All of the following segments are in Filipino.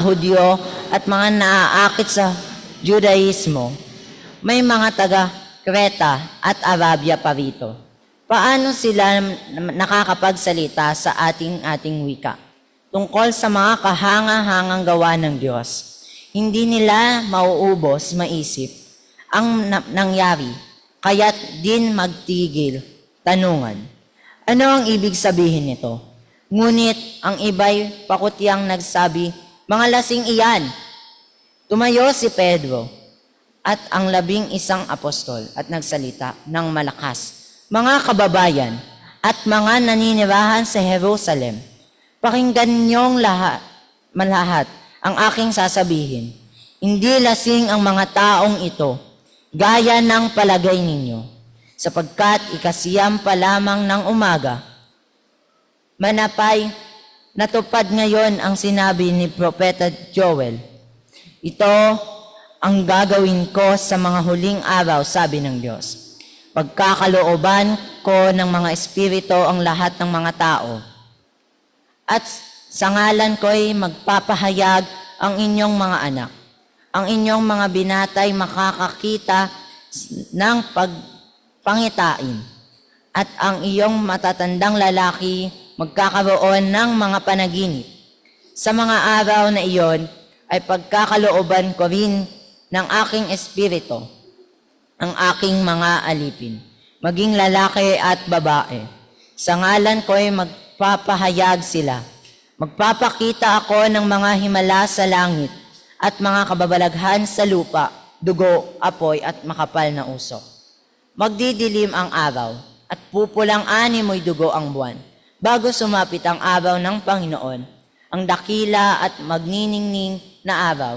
Hudyo at mga naaakit sa Judaismo, may mga taga Creta at Arabia pa rito. Paano sila nakakapagsalita sa ating wika tungkol sa mga kahanga-hangang gawa ng Diyos? Hindi nila mauubos maisip ang nangyari, kaya't din magtigil tanungan. Ano ang ibig sabihin nito? Ngunit ang iba'y pakutyang nagsabi, mga lasing iyan. Tumayo si Pedro at ang 11 apostol at nagsalita ng malakas. Mga kababayan at mga naninirahan sa Jerusalem, pakinggan niyong lahat ang aking sasabihin. Hindi lasing ang mga taong ito, gaya ng palagay ninyo, sapagkat ikasiyam pa lamang ng umaga. Manapay, natupad ngayon ang sinabi ni Propeta Joel. Ito ang gagawin ko sa mga huling araw, sabi ng Diyos. Pagkakalooban ko ng mga espiritu ang lahat ng mga tao. At sa ngalan ko'y magpapahayag ang inyong mga anak. Ang inyong mga binatay makakakita ng pagpangitain. At ang iyong matatandang lalaki magkakaroon ng mga panaginip. Sa mga araw na iyon ay pagkakalooban ko rin ng aking espiritu, ang aking mga alipin, maging lalaki at babae. Sa ngalan ko'y magpapahayag sila. Magpapakita ako ng mga himala sa langit at mga kababalaghan sa lupa, dugo, apoy at makapal na usok. Magdidilim ang araw at pupulang animoy dugo ang buwan bago sumapit ang araw ng Panginoon, ang dakila at magniningning na araw.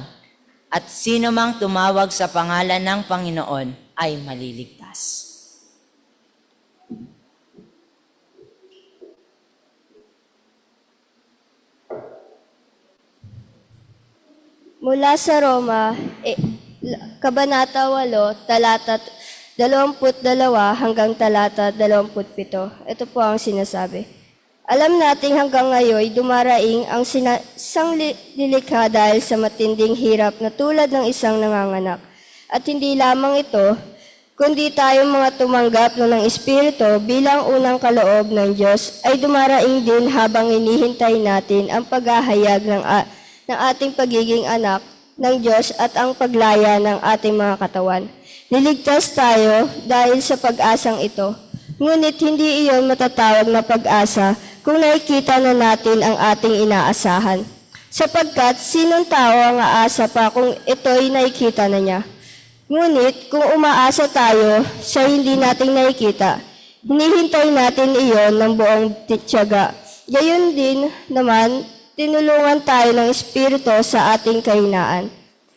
At sino mang tumawag sa pangalan ng Panginoon ay maliligtas. Mula sa Roma, Kabanata 8, talata 22 hanggang talata 27. Ito po ang sinasabi. Alam nating hanggang ngayon dumaraing ang isang lilikha dahil sa matinding hirap na tulad ng isang nanganganak. At hindi lamang ito, kundi tayong mga tumanggap ng Espiritu bilang unang kaloob ng Diyos ay dumaraing din habang inihintay natin ang paghahayag ng ating pagiging anak ng Diyos at ang paglaya ng ating mga katawan. Niligtas tayo dahil sa pag-asang ito. Ngunit hindi iyon matatawag na pag-asa kung nakikita na natin ang ating inaasahan. Sapagkat sinong tao ang aasa pa kung ito'y nakikita na niya? Ngunit kung umaasa tayo sa hindi nating nakikita, hinihintay natin iyon ng buong tiyaga. Gayon din naman, tinulungan tayo ng Espiritu sa ating kahinaan.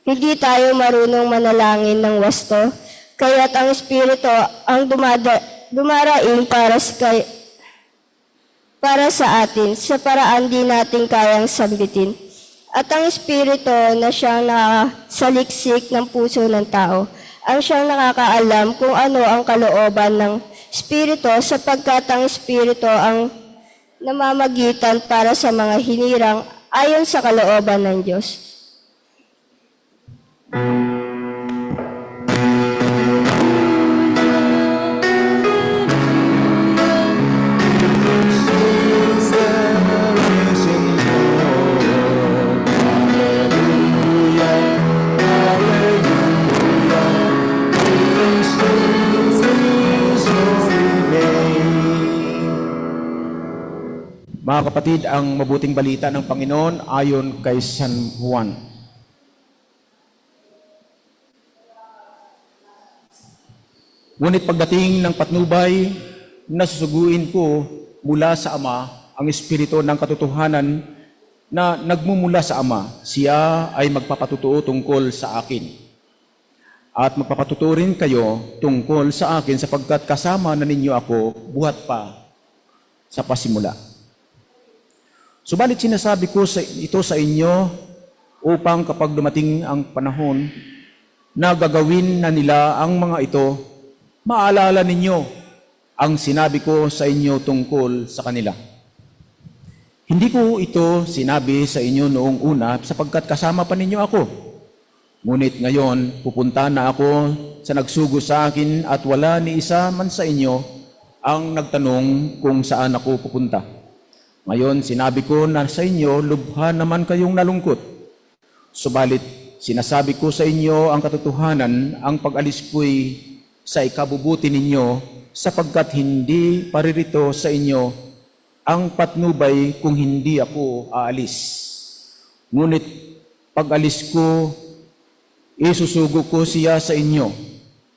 Hindi tayo marunong manalangin ng wasto, kaya't ang Espiritu ang dumaraing para sa atin sa paraan di natin kayang sambitin. At ang Espiritu na siyang nakasaliksik ng puso ng tao, ang siyang nakakaalam kung ano ang kalooban ng Espiritu sapagkat ang Espiritu ang namamagitan para sa mga hinirang ayon sa kalooban ng Diyos. Mga kapatid, ang mabuting balita ng Panginoon ayon kay San Juan. Ngunit pagdating ng patnubay, nasusuguin ko mula sa Ama ang Espiritu ng katotohanan na nagmumula sa Ama. Siya ay magpapatutuo tungkol sa akin. At magpapatutuo rin kayo tungkol sa akin sapagkat kasama na ninyo ako buhat pa sa pasimula. Subalit sinasabi ko ito sa inyo upang kapag dumating ang panahon na gagawin na nila ang mga ito, maalala ninyo ang sinabi ko sa inyo tungkol sa kanila. Hindi ko ito sinabi sa inyo noong una sapagkat kasama pa ninyo ako. Ngunit ngayon, pupunta na ako sa nagsugo sa akin at wala ni isa man sa inyo ang nagtanong kung saan ako pupunta. Ngayon, sinabi ko na sa inyo, lubha naman kayong nalungkot. Subalit, sinasabi ko sa inyo ang katotohanan, ang pag-alis ko'y sa ikabubuti ninyo sapagkat hindi paririto sa inyo ang patnubay kung hindi ako aalis. Ngunit pag-alis ko, isusugo ko siya sa inyo.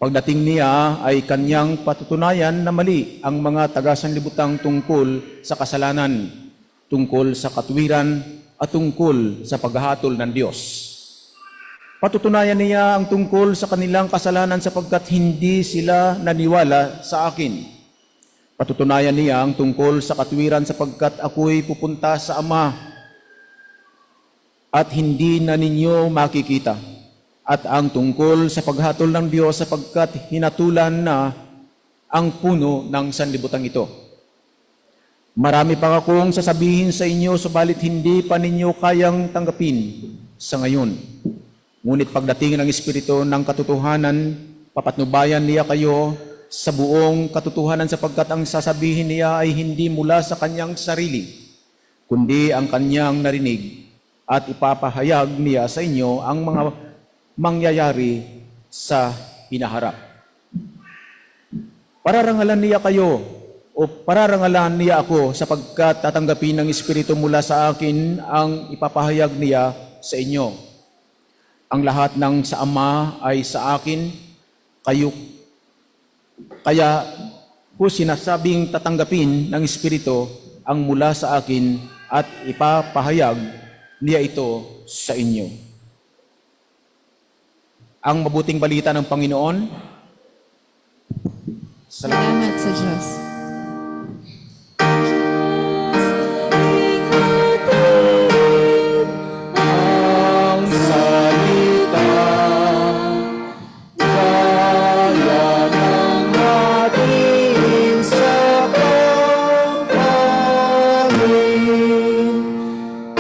Pagdating niya ay kanyang patutunayan na mali ang mga taga-sanlibutang tungkol sa kasalanan, tungkol sa katwiran at tungkol sa paghahatol ng Diyos. Patutunayan niya ang tungkol sa kanilang kasalanan sapagkat hindi sila naniwala sa akin. Patutunayan niya ang tungkol sa katwiran sapagkat ako'y pupunta sa Ama at hindi na ninyo makikita. At ang tungkol sa paghatol ng Diyos sapagkat hinatulan na ang puno ng sanlibutan ito. Marami pa akong sasabihin sa inyo, subalit hindi pa ninyo kayang tanggapin sa ngayon. Ngunit pagdating ng Espiritu ng katotohanan, papatnubayan niya kayo sa buong katotohanan sapagkat ang sasabihin niya ay hindi mula sa kanyang sarili, kundi ang kanyang narinig at ipapahayag niya sa inyo ang mga mangyayari sa hinaharap. Pararangalan niya kayo o pararangalan niya ako sapagkat tatanggapin ng Espiritu mula sa akin ang ipapahayag niya sa inyo. Ang lahat ng sa Ama ay sa akin, kaya ko sinasabing tatanggapin ng Espiritu ang mula sa akin at ipapahayag niya ito sa inyo. Ang mabuting balita ng Panginoon. Salamat sa Diyos. Ang salita gaya ng ating sa pagpangin.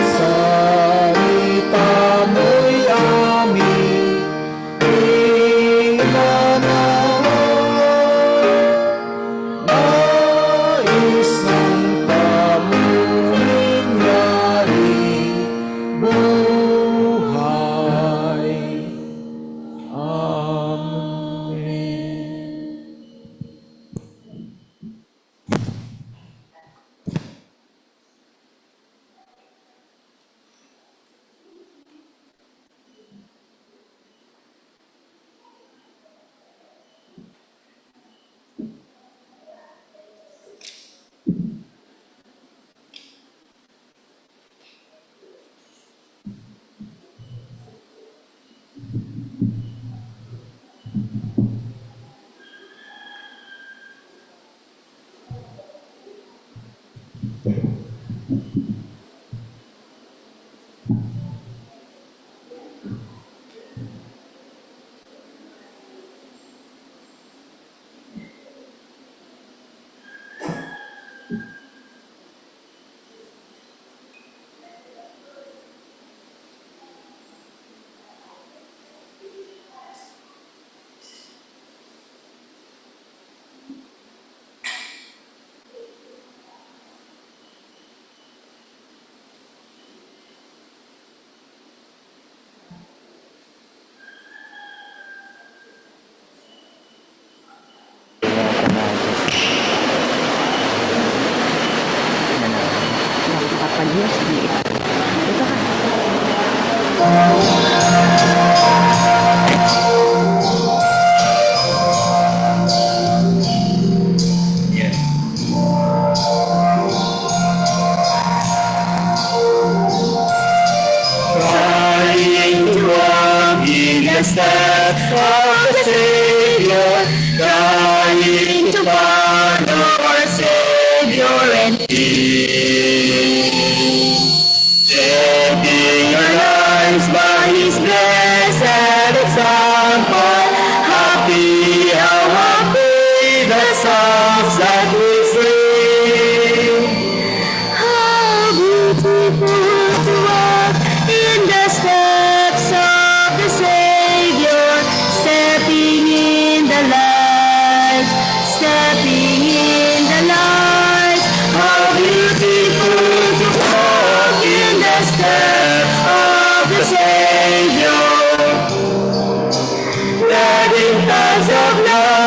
Salita mo'y amin inanahon. Nais ng tamuing yari buhay. Amen. Trying to walk in the steps of the Savior, trying to follow our Savior and King, saving our lives by His blessed example. Happy, how happy the songs that we sing. How good beautiful to walk in the steps of the Savior, stepping in the light, stepping in the light. How beautiful to walk in the steps of the Savior, treading paths of light.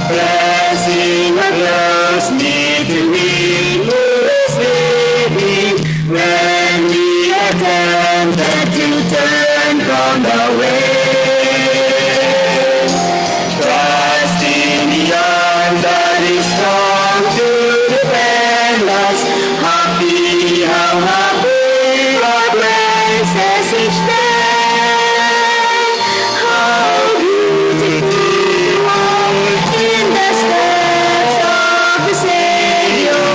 Blessing across me to me who is living when we attempted to turn from the way. Trusting the arms that is strong to defend us. Happy, how happy our praises each day. How beautiful in the steps of the Savior,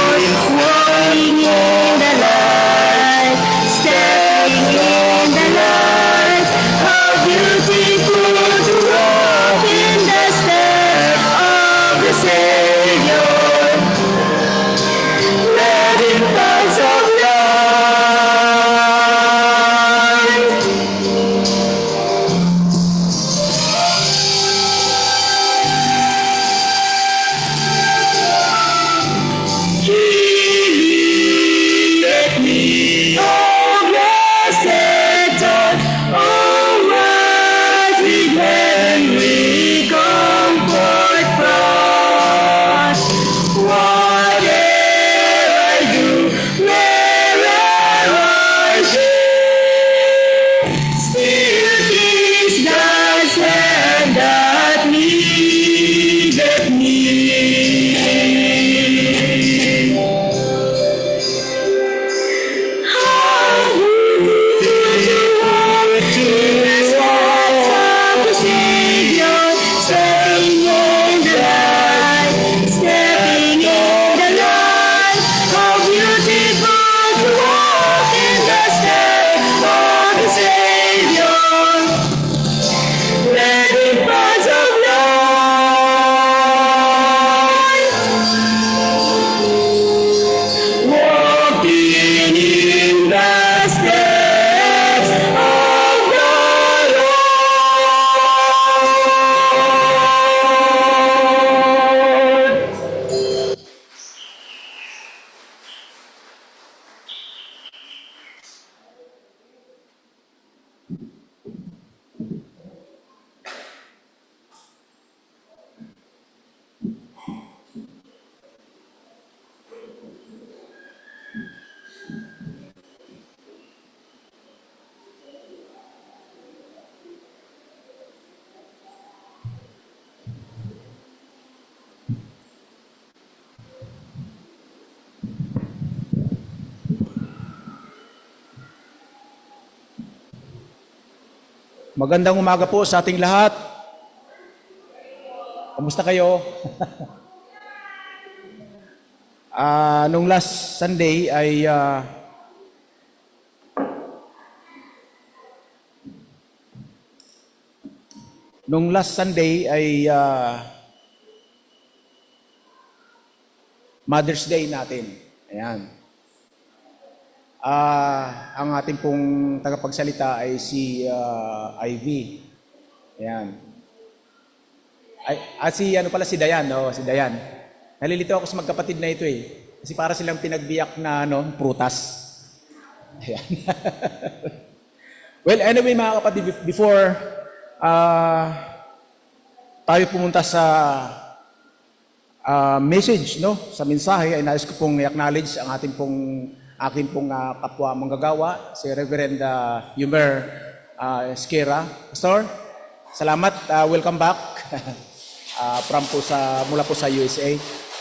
walking in the light, stepping in the light. How beautiful to walk in the steps of the Savior, treading paths of light. Let me, oh blessed God, oh what we heavenly comfort from. Whatever I do, wherever I be, still keeps God's hand at me, at me. Walking in the steps of the Lord. Magandang umaga po sa ating lahat. Kamusta kayo? Nung last Sunday ay Mother's Day natin. Ayan. Ang ating pong tagapagsalita ay si Ivy. Ayan. Si si Dayan, no? Si Dayan. Nalilito ako sa magkapatid na ito eh. Kasi para silang pinagbiyak na prutas. Ayan. Well, anyway mga kapatid, before tayo pumunta sa message, no? Sa mensahe, ay nais ko pong i-acknowledge ang aking pong kapwa manggagawa, si Reverend Yumer Esquera. Pastor, salamat. Welcome back mula po sa USA.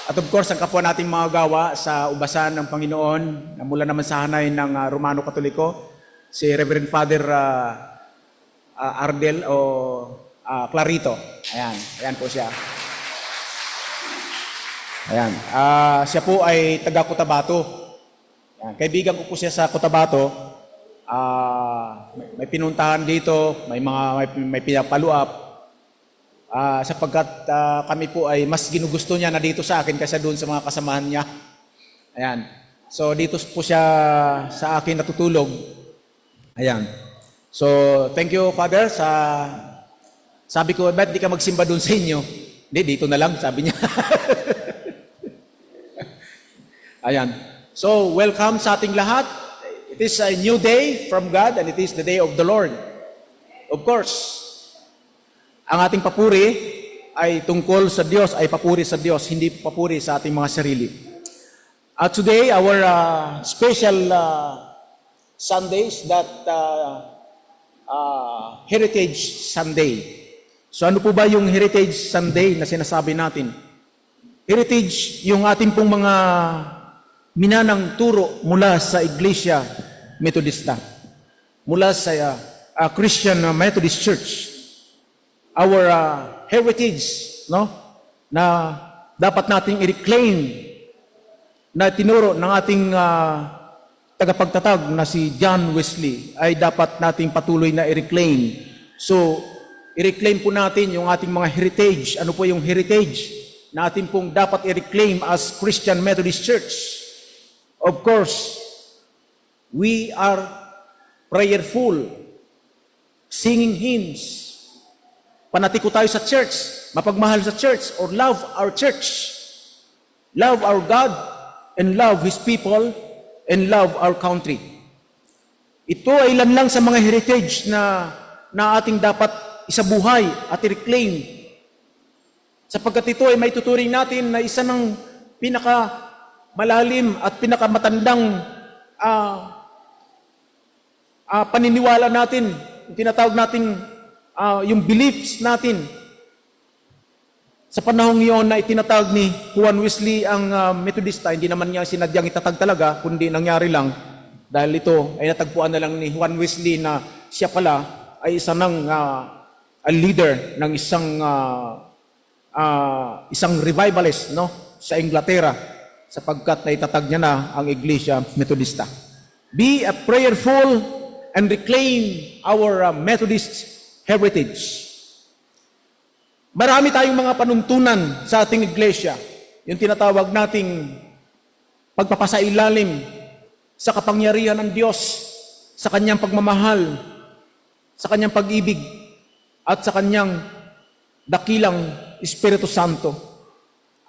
At of course, ang kapwa nating mga gawa sa ubasan ng Panginoon, na mula naman sa hanay ng Romano Katoliko, si Reverend Father Ardel o Clarito. Ayan po siya. Ayan. Siya po ay taga Cotabato. Ayan. Kaibigan ko po siya sa Cotabato. may pinuntahan dito, may pinapalo up. Sapagkat kami po ay mas ginugusto niya na dito sa akin kaysa doon sa mga kasamahan niya. Ayan. So dito po siya sa akin natutulog. Ayan. So thank you, Father, sabi ko, ba't di ka magsimba doon sa inyo? Hindi, dito na lang, sabi niya. Ayan. So, welcome sa ating lahat. It is a new day from God and it is the day of the Lord. Of course, ang ating papuri ay tungkol sa Diyos, ay papuri sa Diyos, hindi papuri sa ating mga sarili. Today, our special Sundays, that Heritage Sunday. So ano po ba yung Heritage Sunday na sinasabi natin? Heritage, yung ating pong mga minanang turo mula sa Iglesia Metodista, mula sa Christian Methodist Church. Our heritage, no? Na dapat nating i-reclaim na tinuro ng ating tagapagtatag na si John Wesley ay dapat nating patuloy na i-reclaim. So, i-reclaim po natin yung ating mga heritage. Ano po yung heritage na ating pong dapat i-reclaim as Christian Methodist Church? Of course, we are prayerful, singing hymns. Panatiko tayo sa church, mapagmahal sa church, or love our church. Love our God, and love His people, and love our country. Ito ay ilan lang sa mga heritage na ating dapat isabuhay at i-reclaim. Sapagkat ito ay may tuturing natin na isa ng pinakamalalim at pinakamatandang paniniwala natin. Yung tinatawag natin yung beliefs natin. Sa panahong iyon na itinatawag ni Juan Wesley ang Methodista, hindi naman niya sinadyang itatag talaga, kundi nangyari lang dahil ito ay natagpuan na lang ni Juan Wesley na siya pala ay isa ng leader ng isang revivalist, no, sa Inglaterra, sapagkat naitatag niya na ang Iglesia Methodista. Be a prayerful and reclaim our Methodist heritage. Marami tayong mga panuntunan sa ating iglesia. Yung tinatawag nating pagpapasailalim sa kapangyarihan ng Diyos, sa kanyang pagmamahal, sa kanyang pag-ibig, at sa kanyang dakilang Espiritu Santo.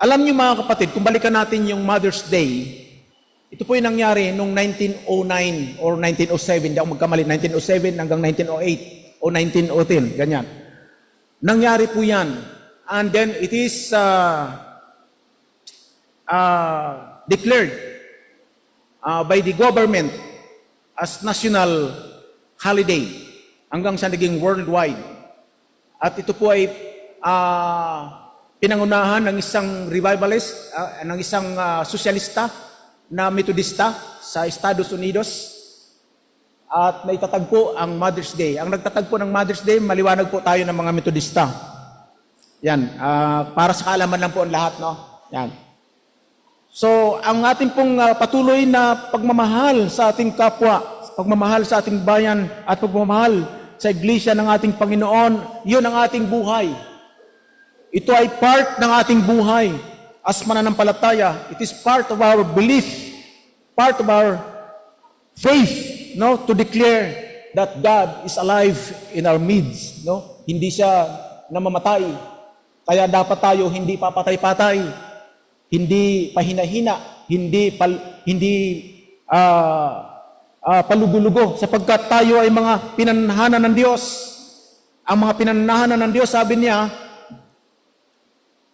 Alam niyo mga kapatid, kung balikan natin yung Mother's Day, ito po yung nangyari noong 1909 or 1907, hindi ako magkamali, 1907 hanggang 1908 o 1910, ganyan. Nangyari po yan. And then it is declared by the government as national holiday hanggang sa naging worldwide. At ito po ay pinangunahan ng isang revivalist, ng isang sosyalista na Metodista sa Estados Unidos. At naitatagpo ang Mother's Day. Ang nagtatagpo ng Mother's Day, maliwanag po tayo ng mga Metodista. Yan, para sa kaalaman lang po ang lahat, no? Yan. So, ang ating pong patuloy na pagmamahal sa ating kapwa, pagmamahal sa ating bayan, at pagmamahal sa Iglesia ng ating Panginoon, yun ang ating buhay. Ito ay part ng ating buhay as mananampalataya. It is part of our belief, part of our faith, no, to declare that God is alive in our midst, no? Hindi siya namamatay. Kaya dapat tayo hindi papatay-patay, hindi pahina-hina, hindi palugulugo, sapagkat tayo ay mga pinananahanan ng Diyos. Ang mga pinananahanan ng Diyos, sabi niya,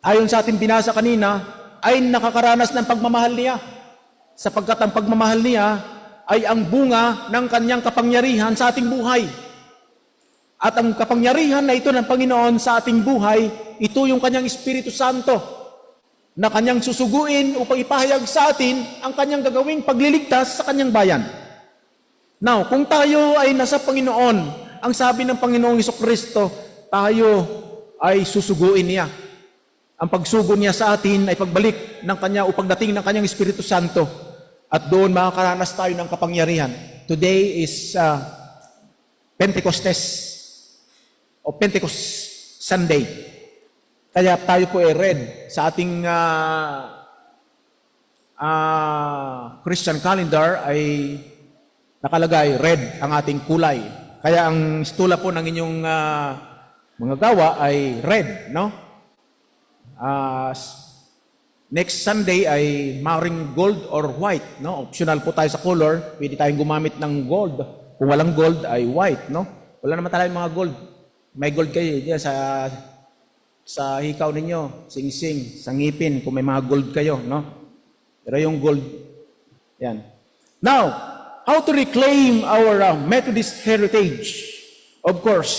ayon sa ating binasa kanina, ay nakakaranas ng pagmamahal niya. Sapagkat ang pagmamahal niya ay ang bunga ng kanyang kapangyarihan sa ating buhay. At ang kapangyarihan na ito ng Panginoon sa ating buhay, ito yung kanyang Espiritu Santo na kanyang susuguin upang ipahayag sa atin ang kanyang gagawing pagliligtas sa kanyang bayan. Now, kung tayo ay nasa Panginoon, ang sabi ng Panginoong Hesukristo, tayo ay susuguin niya. Ang pagsugo niya sa atin ay pagbalik ng kanya o pagdating ng kanyang Espiritu Santo. At doon makakaranas tayo ng kapangyarihan. Today is Pentecostes o Pentecost Sunday. Kaya tayo po ay red sa ating Christian calendar ay nakalagay red ang ating kulay. Kaya ang stula po ng inyong mga gawa ay red, no? Next Sunday ay maring gold or white, no? Optional po tayo sa color. Pwede tayong gumamit ng gold. Kung walang gold ay white, no? Wala naman tayong mga gold. May gold kayo diyan sa hikaw ninyo, sing-sing, sa ngipin, kung may mga gold kayo, no? Pero yung gold, yan. Now, how to reclaim our Methodist heritage? Of course,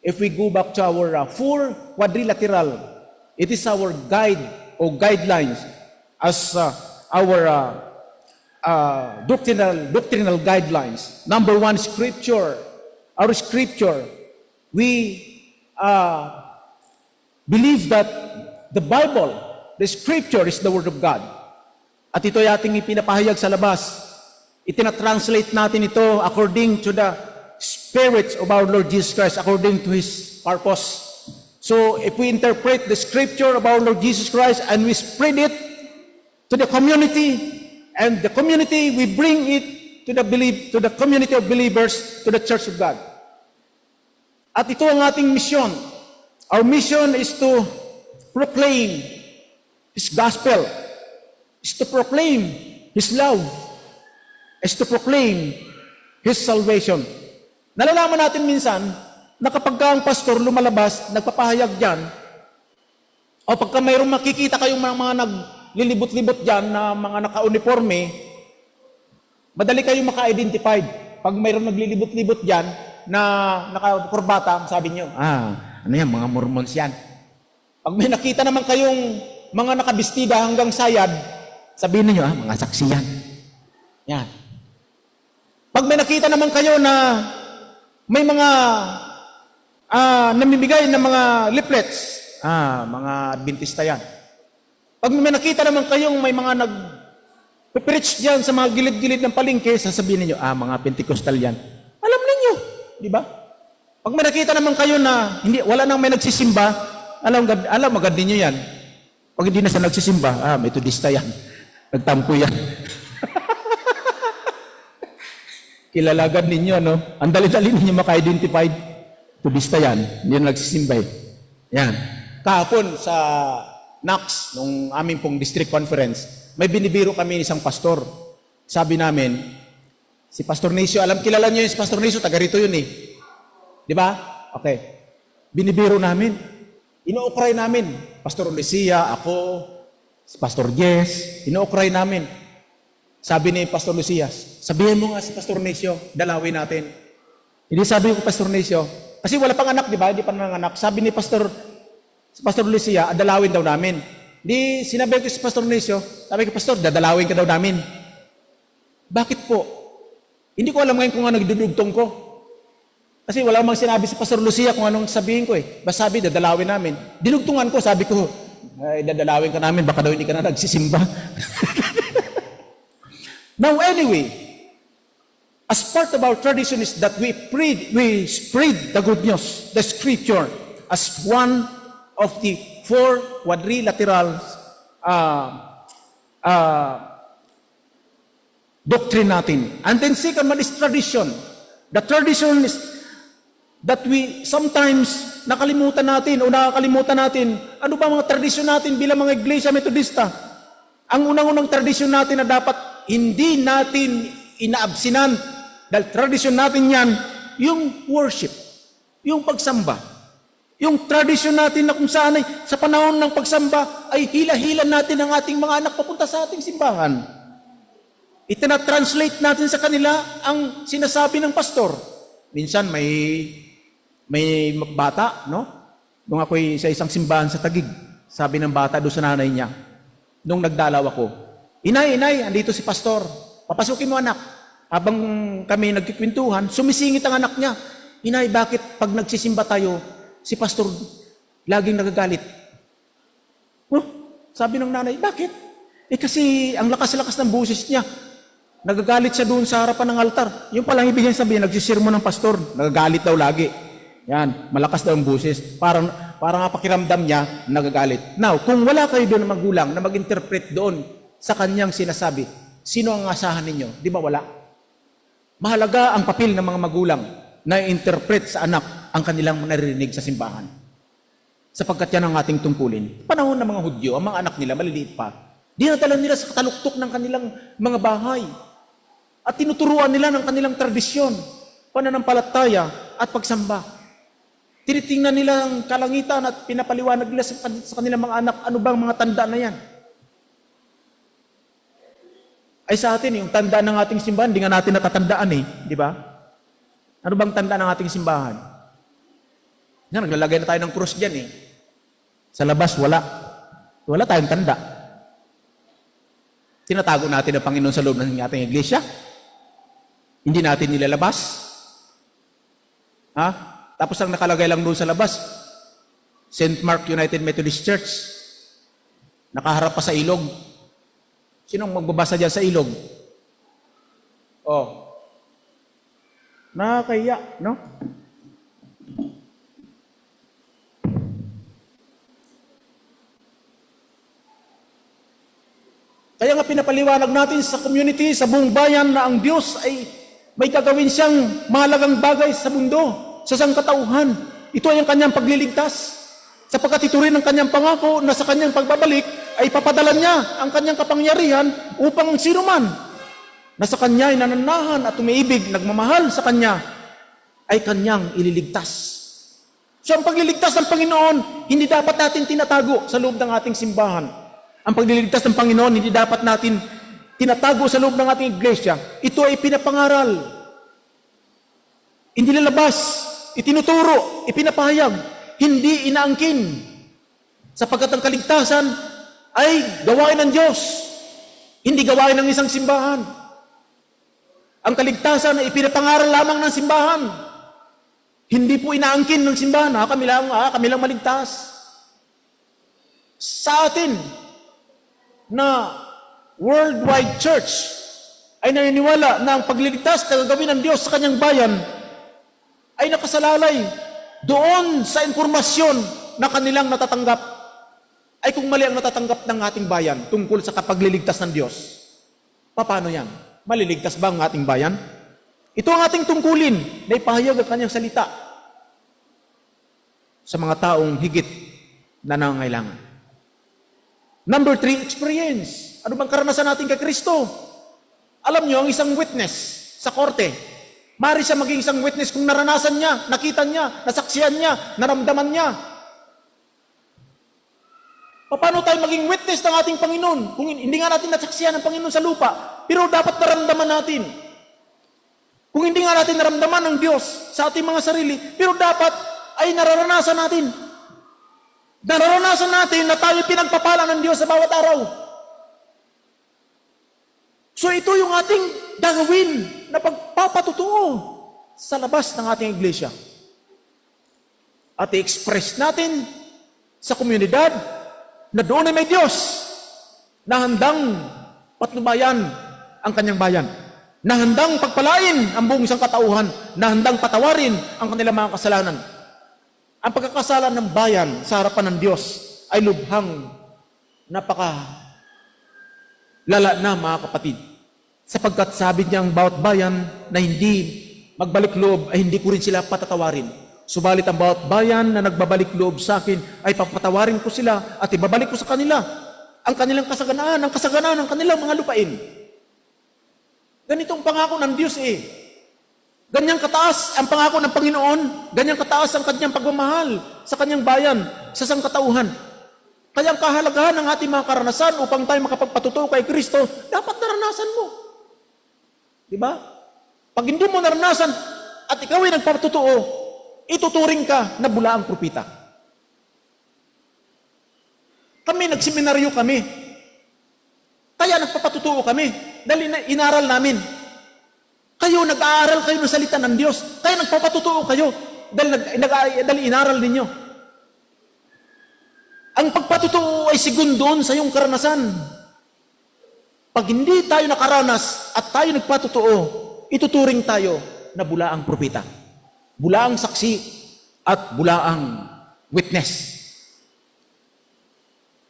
if we go back to our 4 quadrilateral, it is our guide or guidelines as our doctrinal guidelines. Number 1, Scripture. Our Scripture. We believe that the Bible, the Scripture is the Word of God. At ito ay ating ipinapahayag sa labas. Itinatranslate natin ito according to the Spirit of our Lord Jesus Christ, according to His purpose. So, if we interpret the Scripture of our Lord Jesus Christ and we spread it to the community, and the community, we bring it to the community of believers, to the Church of God. At ito ang ating mission. Our mission is to proclaim His gospel, is to proclaim His love, is to proclaim His salvation. Nalalaman natin minsan na kapag ang pastor lumalabas, nagpapahayag dyan, o pagka mayroong makikita kayong mga naglilibot-libot dyan na mga naka-uniforme, madali kayong maka-identified. Pag mayroong naglilibot-libot dyan na naka-kurbata, sabi nyo, ano yan, mga Mormons yan. Pag may nakita naman kayong mga nakabistida hanggang sayad, sabihin niyo, mga saksi yan. Yan. Pag may nakita naman kayo na may mga namimigay ng mga leaflets, mga Adventista yan. Pag may nakita naman kayong may mga nag-preach dyan sa mga gilid-gilid ng palengke, sasabihin niyo, mga Pentecostal yan. Alam ninyo, di ba? Pag may nakita naman kayo na wala nang may nagsisimba, alam agad ninyo yan. Pag hindi na sa nagsisimba, Methodista yan. Nagtampo yan. Kilala agad ninyo, no? Ang dali-dali ninyo maka-identified. Methodista yan. Hindi na nagsisimba eh. Yan. Kahapon sa NACS, nung aming pong district conference, may binibiro kami isang pastor. Sabi namin, si Pastor Nisio, kilala niyo yung si Pastor Nisio, taga rito yun eh. Di ba? Okay. Binibiro namin. Ino-okray namin. Pastor Lucia, ako, si Pastor Jess, ino-okray namin. Sabi ni Pastor Lucia, sabihin mo nga si Pastor Nisio, dalawin natin. Hindi sabi ko Pastor Nisio, kasi wala pang anak, di ba? Hindi pa nanganak. Sabi ni Pastor Lucia, dalawin daw namin. Di sinabi ko si Pastor Nisio, sabi ko, Pastor, dadalawin ka daw namin. Bakit po? Hindi ko alam ngayon kung ano nagdudugtong ko. Kasi wala mang sinabi si Pastor Lucia kung anong sabihin ko eh. Basta sabi, dadalawin namin. Dinugtungan ko, sabi ko, dadalawin ka namin, baka daw hindi ka na nagsisimba. Now anyway, as part of our tradition is that we spread the good news, the Scripture, as one of the 4 quadrilateral doctrine natin. And then second one is tradition. The tradition is that we sometimes nakalimutan natin o nakakalimutan natin. Ano ba mga tradisyon natin bilang mga Iglesia Metodista? Ang unang-unang tradisyon natin na dapat hindi natin inaabsinan, dahil tradisyon natin yan, yung worship, yung pagsamba. Yung tradisyon natin na kung saan ay sa panahon ng pagsamba ay hila-hilan natin ang ating mga anak papunta sa ating simbahan. Itinatranslate natin sa kanila ang sinasabi ng pastor. Minsan may bata, no? Nung ako'y sa isang simbahan sa Taguig, sabi ng bata doon sa nanay niya, nung nagdalaw ako, Inay, andito si pastor. Papasukin mo anak. Habang kami nagkikwentuhan, sumisingit ang anak niya. Inay, bakit pag nagsisimba tayo, si pastor laging nagagalit? Sabi ng nanay, bakit? Kasi ang lakas-lakas ng boses niya. Nagagalit siya doon sa harapan ng altar. Yung palang ibig sabihin, nagsisirmo ng pastor. Nagagalit daw lagi. Yan, malakas daw ang busis. Parang nga pakiramdam niya, nagagalit. Now, kung wala kayo doon na magulang na mag-interpret doon sa kanyang sinasabi, sino ang asahan ninyo? Di ba wala? Mahalaga ang papel ng mga magulang na i-interpret sa anak ang kanilang naririnig sa simbahan. Sapagkat yan ang ating tungkulin. Panahon ng mga Hudyo, ang mga anak nila, maliliit pa, dinadala nila sa kataluktok ng kanilang mga bahay. At tinuturuan nila ng kanilang tradisyon, pananampalataya at pagsamba. Tinitingnan nila ang kalangitan at pinapaliwanag nila sa kanilang mga anak, ano bang mga tanda na yan? Ay sa atin, yung tanda ng ating simbahan, hindi nga natin natatandaan di ba? Ano bang tanda ng ating simbahan? Yan, naglalagay na tayo ng krus dyan Sa labas, wala. Wala tayong tanda. Tinatago natin ang Panginoon sa loob ng ating iglesia. Hindi natin nilalabas. Tapos ang nakalagay lang doon sa labas, St. Mark United Methodist Church. Nakaharap pa sa ilog. Sinong magbabasa dyan sa ilog? Nakakaya, no? Kaya nga pinapaliwanag natin sa community, sa buong bayan na ang Diyos ay may gagawin siyang mahalagang bagay sa mundo, sa sangkatauhan. Ito ay ang kanyang pagliligtas. Sapagkat ito rin ang kanyang pangako na sa kanyang pagbabalik ay papadala niya ang kanyang kapangyarihan upang sino man na sa kanya ay nananahan at umiibig, nagmamahal sa kanya, ay kanyang ililigtas. So ang pagliligtas ng Panginoon, hindi dapat natin tinatago sa loob ng ating simbahan. Ang pagliligtas ng Panginoon, hindi dapat natin tinatago sa loob ng ating iglesia. Ito ay pinapangaral. Hindi lalabas, itinuturo, ipinapahayag, hindi inaangkin. Sapagkat ang kaligtasan ay gawain ng Diyos, hindi gawain ng isang simbahan. Ang kaligtasan ay ipinapangaral lamang ng simbahan. Hindi po inaangkin ng simbahan, kami lang maligtas. Sa atin, na worldwide church ay naniniwala na ang pagliligtas na gagawin ng Diyos sa kanyang bayan ay nakasalalay doon sa impormasyon na kanilang natatanggap. Ay kung mali ang natatanggap ng ating bayan tungkol sa kapagliligtas ng Diyos, paano yan? Maliligtas ba ang ating bayan? Ito ang ating tungkulin na ipahayag ang kanyang salita sa mga taong higit na nangangailangan. Number 3, experience. Ano bang karanasan natin kay Kristo? Alam nyo, ang isang witness sa korte, maaari siya maging isang witness kung naranasan niya, nakita niya, nasaksiyan niya, naramdaman niya. Paano tayo maging witness ng ating Panginoon kung hindi nga natin nasaksiyan ng Panginoon sa lupa, pero dapat naramdaman natin. Kung hindi nga natin naramdaman ng Diyos sa ating mga sarili, pero dapat ay nararanasan natin. Nararanasan natin na tayo pinagpapala ng Diyos sa bawat araw. So ito yung ating gagawin na pagpapatutuo sa labas ng ating iglesia. At i-express natin sa komunidad na doon ay may Diyos na handang patnubayan ang kanyang bayan, na handang pagpalain ang buong sangkatauhan, na handang patawarin ang kanilang mga kasalanan. Ang pagkakasala ng bayan sa harapan ng Diyos ay lubhang lala na mga kapatid. Sapagkat sabi niya ang bawat bayan na hindi magbalik loob ay hindi ko rin sila patatawarin. Subalit ang bawat bayan na nagbabalik loob sa akin ay papatawarin ko sila at ibabalik ko sa kanila ang kanilang kasaganaan, ang kasaganaan ng kanilang mga lupain. Ganitong pangako ng Diyos Ganyang kataas ang pangako ng Panginoon, ganyang kataas ang kanyang pagmamahal sa kanyang bayan, sa sangkatauhan. Kaya ang kahalagahan ng ating mga karanasan upang tayo makapagpatutuo kay Kristo, dapat naranasan mo. Diba? Pag hindi mo naranasan at ikaw ay nagpapatutuo, ituturing ka na bulaang propita. Kami, nagseminaryo kami. Kaya nagpapatutuo kami. Dahil inaral namin. Kayo, nag-aaral kayo ng salita ng Diyos. Kaya nagpapatutuo kayo dahil inaral ninyo. Ang pagpatutuo ay sigundoon sa iyong karanasan. Pag hindi tayo nakaranas at tayo nagpatotoo, ituturing tayo na bulaang propeta, bulaang saksi, at bulaang witness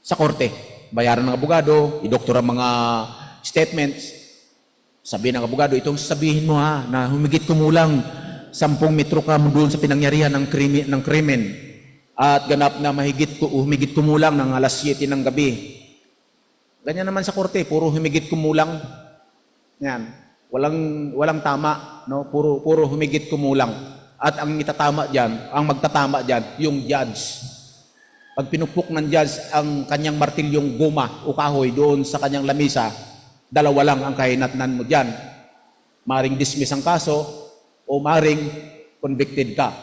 sa korte. Bayaran ng abogado, idoktor ang mga statements, sabihin ng abogado, itong sabihin mo ha, na humigit kumulang 10 metro ka doon sa pinangyarihan ng krimen at ganap na humigit kumulang ng alas 7 ng gabi. Ganyan naman sa korte, puro humigit kumulang. Yan. Walang tama, no? Puro humigit kumulang. At ang magtatama diyan, yung judge. Pag pinupok ng judge ang kanyang martilyong goma o kahoy doon sa kanyang lamisa, 2 lang ang kahinatnan mo diyan. Maring dismiss ang kaso o maring convicted ka.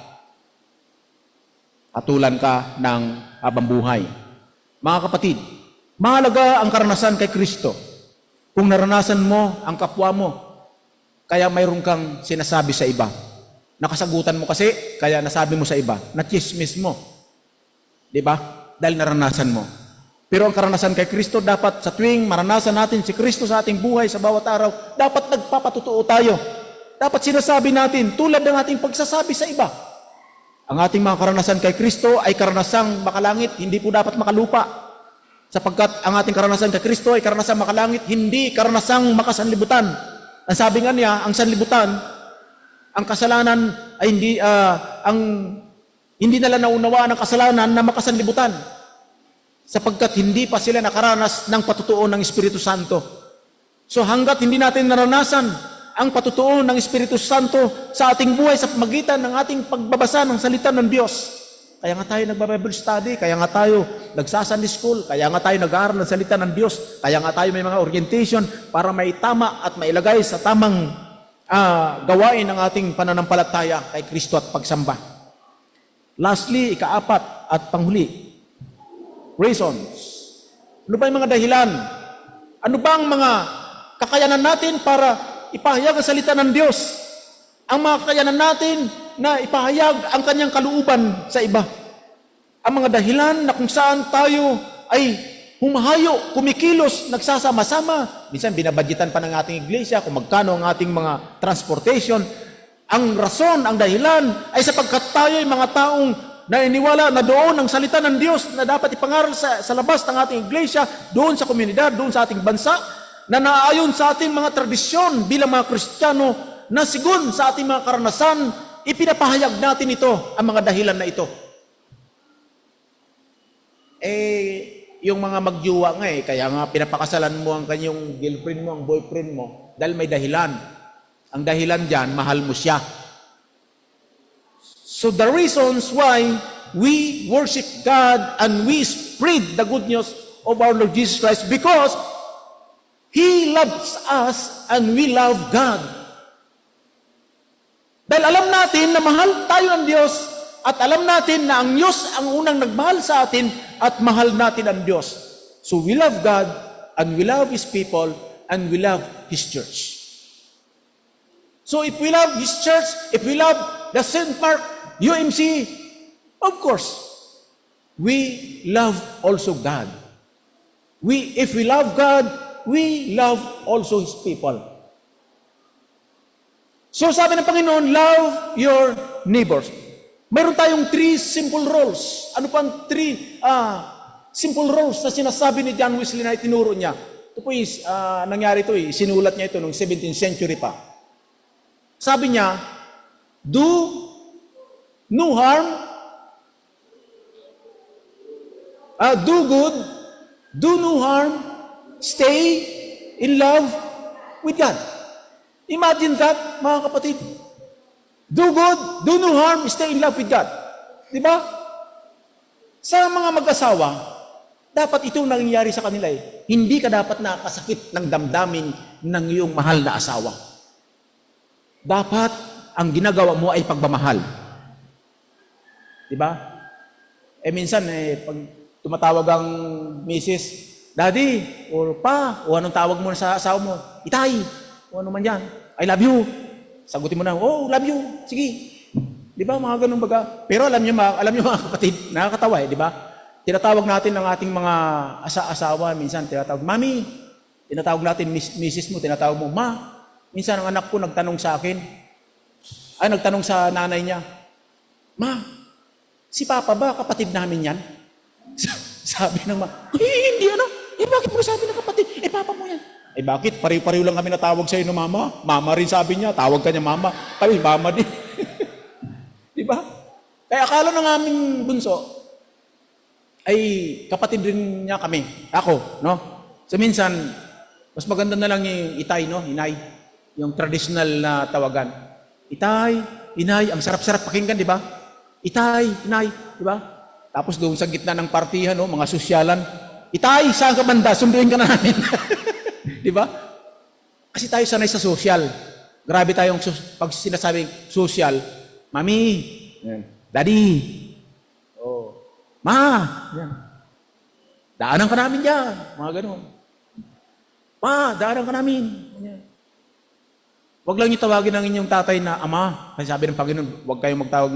Atulan ka ng habang buhay. Mga kapatid, mahalaga ang karanasan kay Kristo. Kung naranasan mo ang kapwa mo, kaya mayroon kang sinasabi sa iba. Nakasagutan mo kasi, kaya nasabi mo sa iba. Nachismis mo. Di ba? Dahil naranasan mo. Pero ang karanasan kay Kristo, dapat sa tuwing maranasan natin si Kristo sa ating buhay sa bawat araw, dapat nagpapatotoo tayo. Dapat sinasabi natin, tulad ng ating pagsasabi sa iba. Ang ating mga karanasan kay Kristo ay karanasang makalangit, hindi po dapat makalupa. Sapagkat ang ating karanasan kay Kristo ay karanasang makalangit, hindi karanasang makasanlibutan. Ang sabi nga niya, ang sanlibutan, ang kasalanan ay hindi nila naunawaan ang kasalanan na makasanlibutan. Sapagkat hindi pa sila nakaranas ng patutuo ng Espiritu Santo. So hanggat hindi natin naranasan ang patutuo ng Espiritu Santo sa ating buhay sa pamagitan ng ating pagbabasa ng salita ng Diyos. Kaya nga tayo nagba-Bible study, kaya nga tayo nagsa-Sunday school, kaya nga tayo nag-aaral ng salita ng Diyos, kaya nga tayo may mga orientation para may tama at mailagay sa tamang gawain ng ating pananampalataya kay Kristo at pagsamba. Lastly, ika-4 at panghuli, reasons. Ano ba yung mga dahilan? Ano ba ang mga kakayanan natin para ipahayag ang salita ng Diyos? Ang mga kakayanan natin na ipahayag ang kanyang kalooban sa iba. Ang mga dahilan na kung saan tayo ay humahayo, kumikilos, nagsasama-sama. Minsan binabadgetan pa ng ating iglesia kung magkano ang ating mga transportation. Ang rason, ang dahilan ay sapagkat tayo ay mga taong naniniwala na doon ang salita ng Diyos na dapat ipangaral sa labas ng ating iglesia, doon sa komunidad, doon sa ating bansa, na naayon sa ating mga tradisyon bilang mga Kristiyano, na sigun sa ating mga karanasan, ipinapahayag natin ito, ang mga dahilan na ito. Yung mga magjuwa nga kaya nga pinapakasalan mo ang kanyang girlfriend mo, ang boyfriend mo, dahil may dahilan. Ang dahilan dyan, mahal mo siya. So the reasons why we worship God and we spread the good news of our Lord Jesus Christ, because He loves us and we love God. Dahil alam natin na mahal tayo ng Diyos at alam natin na ang Diyos ang unang nagmahal sa atin at mahal natin ang Diyos. So we love God and we love His people and we love His church. So if we love His church, if we love the St. Mark UMC, of course, we love also God. If we love God, we love also His people. So sabi ng Panginoon, love your neighbors. Mayroon tayong 3 simple rules. Ano pang 3 simple rules na sinasabi ni John Wesley na itinuro niya? Ito po nangyari ito sinulat niya ito noong 17th century pa. Sabi niya, do no harm, do good, do no harm, stay in love with God. Imagine that, mga kapatid. Do good, do no harm, stay in love with God. Di ba? Sa mga mag-asawa, dapat itong nangyayari sa kanila Hindi ka dapat nakakasakit ng damdamin ng iyong mahal na asawa. Dapat ang ginagawa mo ay pagmamahal. Di ba? Minsan, pag tumatawag ang misis, Daddy, or Pa, o anong tawag mo sa asawa mo? Itay, o ano man yan. I love you. Sagutin mo na, oh, love you. Sige. Di ba, mga ganun baga. Pero alam niyo mga kapatid, nakakatawa di ba? Tinatawag natin ng ating mga asawa, minsan tinatawag, Mami, Tinatawag natin, misis mo, tinatawag mo, ma, minsan ang anak ko nagtanong sa akin, nagtanong sa nanay niya, ma, si Papa ba, kapatid namin yan? Sabi ng ma, hindi bakit mo sabi ng kapatid? Papa mo yan. Bakit? Pariw-pariw lang kami natawag sa'yo ng mama. Mama rin sabi niya, tawag ka niya mama. Kami, mama din. Di ba? Kaya akala ng aming bunso, ay kapatid rin niya kami. Ako, no? So minsan, mas maganda na lang yung itay, no? Inay. Yung traditional na tawagan. Itay, inay, ang sarap-sarap pakinggan, di ba? Itay, inay, di ba? Tapos doon sa gitna ng partihan, no? Mga sosyalan. Itay, saan ka banda? Sunduin ka na namin. Di ba? Kasi tayo sanay sa social. Grabe tayong pag sinasabing social, mami, daddy, ma, yan. Daanan ka namin dyan. Mga ganun. Ma, daanan ka namin. Yan. Huwag lang niyo tawagin ang inyong tatay na ama. Kasi sabi ng Panginoon, huwag kayong magtawag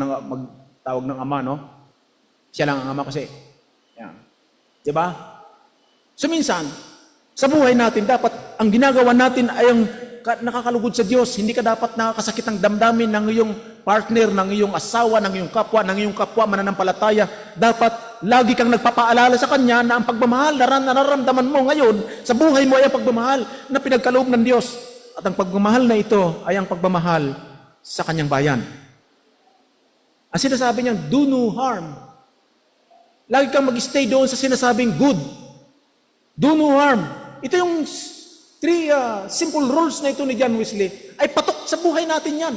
ng ama, no? Siya lang ang ama kasi. Yan. Di ba? So minsan, sa buhay natin, dapat ang ginagawa natin ay ang nakakalugod sa Diyos. Hindi ka dapat nakakasakit ang damdamin ng iyong partner, ng iyong asawa, ng iyong kapwa mananampalataya. Dapat lagi kang nagpapaalala sa Kanya na ang pagmamahal na nararamdaman mo ngayon sa buhay mo ay ang pagmamahal na pinagkaloob ng Diyos. At ang pagmamahal na ito ay ang pagmamahal sa Kanyang bayan. Ang sinasabi niya, do no harm. Lagi kang mag-stay doon sa sinasabing good. Do no harm. Ito yung three simple rules na ito ni John Wesley ay patok sa buhay natin yan.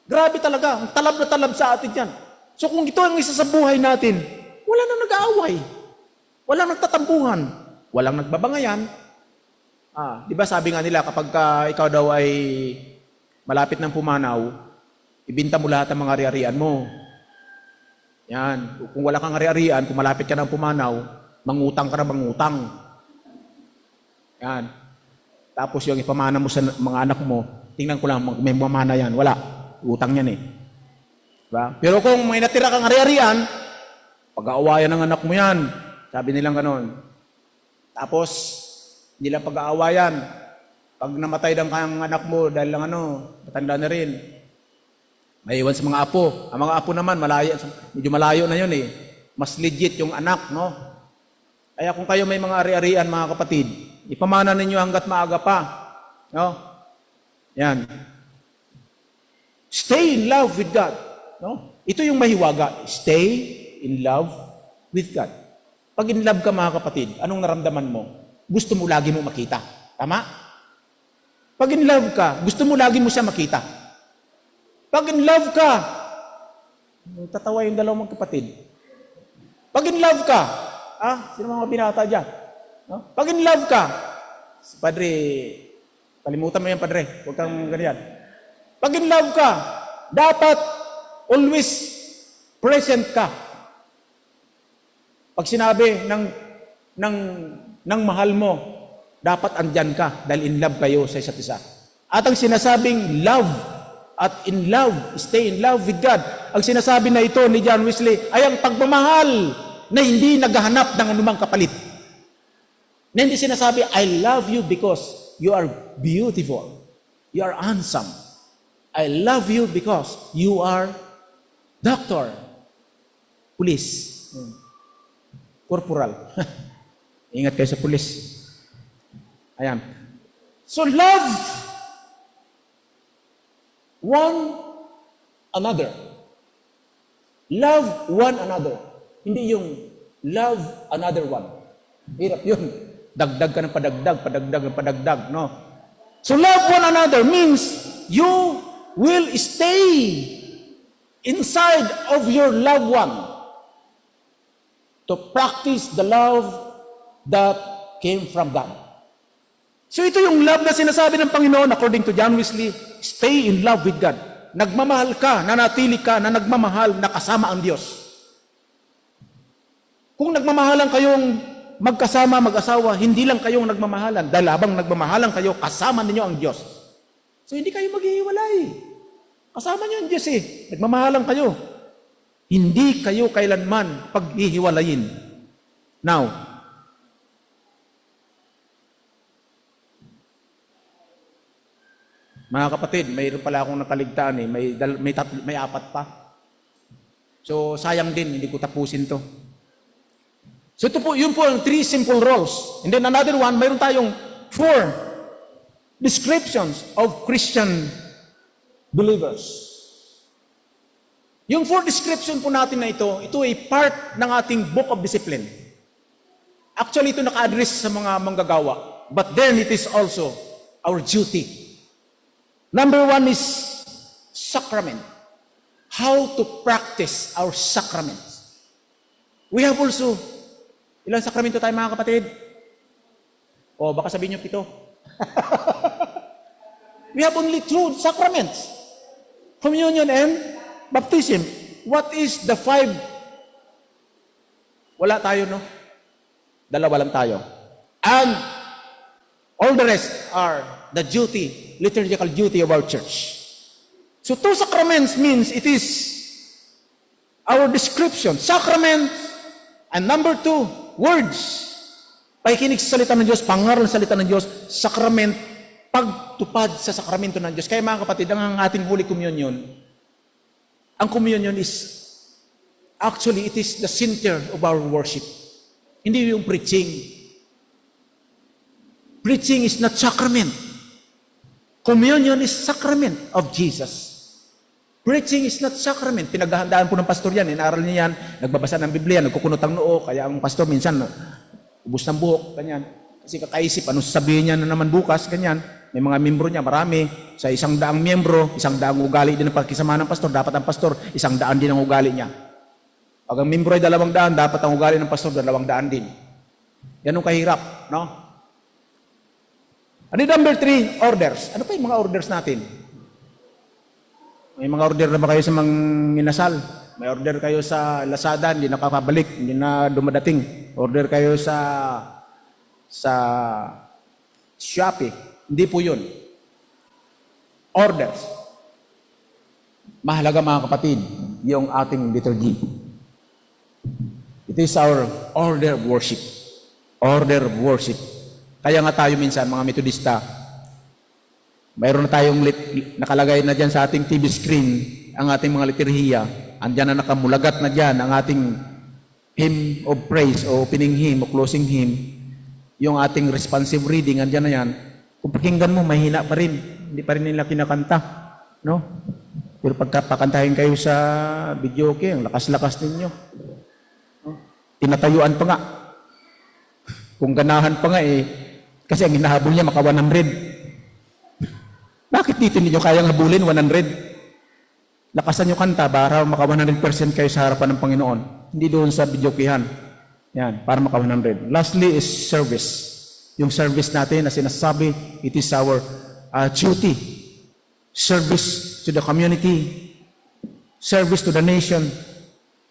Grabe talaga. Ang talab na talab sa atin yan. So kung ito ang isa sa buhay natin, wala nang nag-aaway. Walang nagtatampuhan. Walang nagbabangayan. Di ba sabi nga nila kapag ikaw daw ay malapit ng pumanaw, ibinta mo lahat ng mga ari-arian mo. Yan. Kung wala kang ari-arian, kung malapit ka ng pumanaw, mangutang ka na mangutang. Yan. Tapos yung ipamana mo sa mga anak mo, tingnan ko lang, may mamana yan. Wala. Utang yan eh. Diba? Pero kung may natira kang ari-arian, pag-aawayan ng anak mo yan. Sabi nilang ganon. Tapos, hindi lang pag-aawayan. Pag namatay ng kang anak mo, dahil lang matanda na rin. May iwan sa mga apo. Ang mga apo naman, medyo malayo na yun eh. Mas legit yung anak, no? Kaya kung kayo may mga ari-arian, mga kapatid, ipamana ninyo hanggat maaga pa. No? Yan. Stay in love with God. No? Ito yung mahiwaga. Stay in love with God. Pag in love ka, mga kapatid, anong naramdaman mo? Gusto mo lagi mo makita. Tama? Pag in love ka, gusto mo lagi mo siya makita. Pag in love ka, tatawa yung dalawang magkapatid. Pag in love ka, sino mga binata dyan? No? Pag in love ka, Padre, kalimutan mo yan, Padre. Huwag kang ganyan. Pag in love ka, dapat always present ka. Pag sinabi ng mahal mo, dapat andyan ka dahil in love kayo sa isa't isa. At ang sinasabing love at in love, stay in love with God, ang sinasabi na ito ni John Wesley ay ang pagmamahal na hindi naghahanap ng anumang kapalit. Na hindi sinasabi, I love you because you are beautiful. You are handsome. I love you because you are doctor, police, corporal. Ingat kayo sa police. Ayan. So love one another. Love one another. Hindi yung love another one. Hirap yun. Dagdag ka ng padagdag, no? So love one another means you will stay inside of your loved one to practice the love that came from God. So ito yung love na sinasabi ng Panginoon according to John Wesley, stay in love with God. Nagmamahal ka, nanatili ka na nagmamahal na kasama ang Diyos. Kung nagmamahalan kayong magkasama, mag-asawa, hindi lang kayong nagmamahalan. Dahil habang nagmamahalan kayo, kasama ninyo ang Diyos. So hindi kayo maghihiwalay. Kasama niyo ang Diyos eh. Nagmamahalan kayo. Hindi kayo kailanman paghihiwalayin. Now, Mga kapatid, mayroon pala akong nakaligtaan eh. May apat pa. So, sayang din, hindi ko tapusin to. So, ito po, yun po ang 3 simple roles. And then another one, mayroon tayong 4 descriptions of Christian believers. Yung 4 description po natin na ito ay part ng ating book of discipline. Actually, ito naka-address sa mga manggagawa. But then, it is also our duty. Number 1 is sacrament. How to practice our sacraments. We have also, ilang sakramento tayo mga kapatid? O baka sabihin nyo 7. We have only 2 sacraments. Communion and baptism. What is the 5? Wala tayo, no? 2 lang tayo. And all the rest are the duty, liturgical duty of our church. So 2 sacraments means it is our description. Sacrament, and number 2, words. Pakikinig sa salita ng Diyos, pangaral sa salita ng Diyos, sacrament, pagtupad sa sakramento ng Diyos. Kaya mga kapatid, ang ating Holy Communion, ang communion is, actually, it is the center of our worship. Hindi yung preaching. Preaching is not sacrament. Communion is sacrament of Jesus. Preaching is not sacrament. Pinaghahandaan po ng pastor yan. Inaral niya yan. Nagbabasa ng Biblia. Nagkukunot ang noo. Kaya ang pastor minsan, ubus ng buhok. Ganyan. Kasi kakaisip, ano sasabihin niya na naman bukas. Ganyan. May mga membro niya, marami. Sa 100 membro, 100 ugali din ang pagkisama ng pastor. Dapat ang pastor, 100 din ang ugali niya. Pag ang membro ay 200, dapat ang ugali ng pastor 200 din. Yan ang kahirap. No? Ano yung number 3? Orders. Ano pa yung mga orders natin? May mga order na ba kayo sa mga minasal? May order kayo sa Lazada, hindi nakakabalik, hindi na dumadating. Order kayo sa Shopee. Hindi po yun. Orders. Mahalaga mga kapatid, yung ating liturgy. It is our order of worship. Order of worship. Kaya nga tayo minsan, mga Metodista, mayroon na tayong nakalagay na dyan sa ating TV screen ang ating mga liturhiya. Andyan na nakamulagat na dyan ang ating hymn of praise o opening hymn o closing hymn. Yung ating responsive reading, andyan na yan. Kung pakinggan mo, mahina pa rin. Hindi pa rin nila kinakanta. No? Pero pagkapakantahin kayo sa video, okay, ang lakas-lakas ninyo. No? Tinatayuan pa nga. Kung ganahan pa nga kasi ang hinahabol niya maka 100. Bakit dito ninyo kayang habulin 100? Lakasan nyo kanta para maka 100% kayo sa harapan ng Panginoon. Hindi doon sa videokihan. Yan, para maka 100. Lastly is service. Yung service natin na sinasabi, it is our duty. Service to the community. Service to the nation.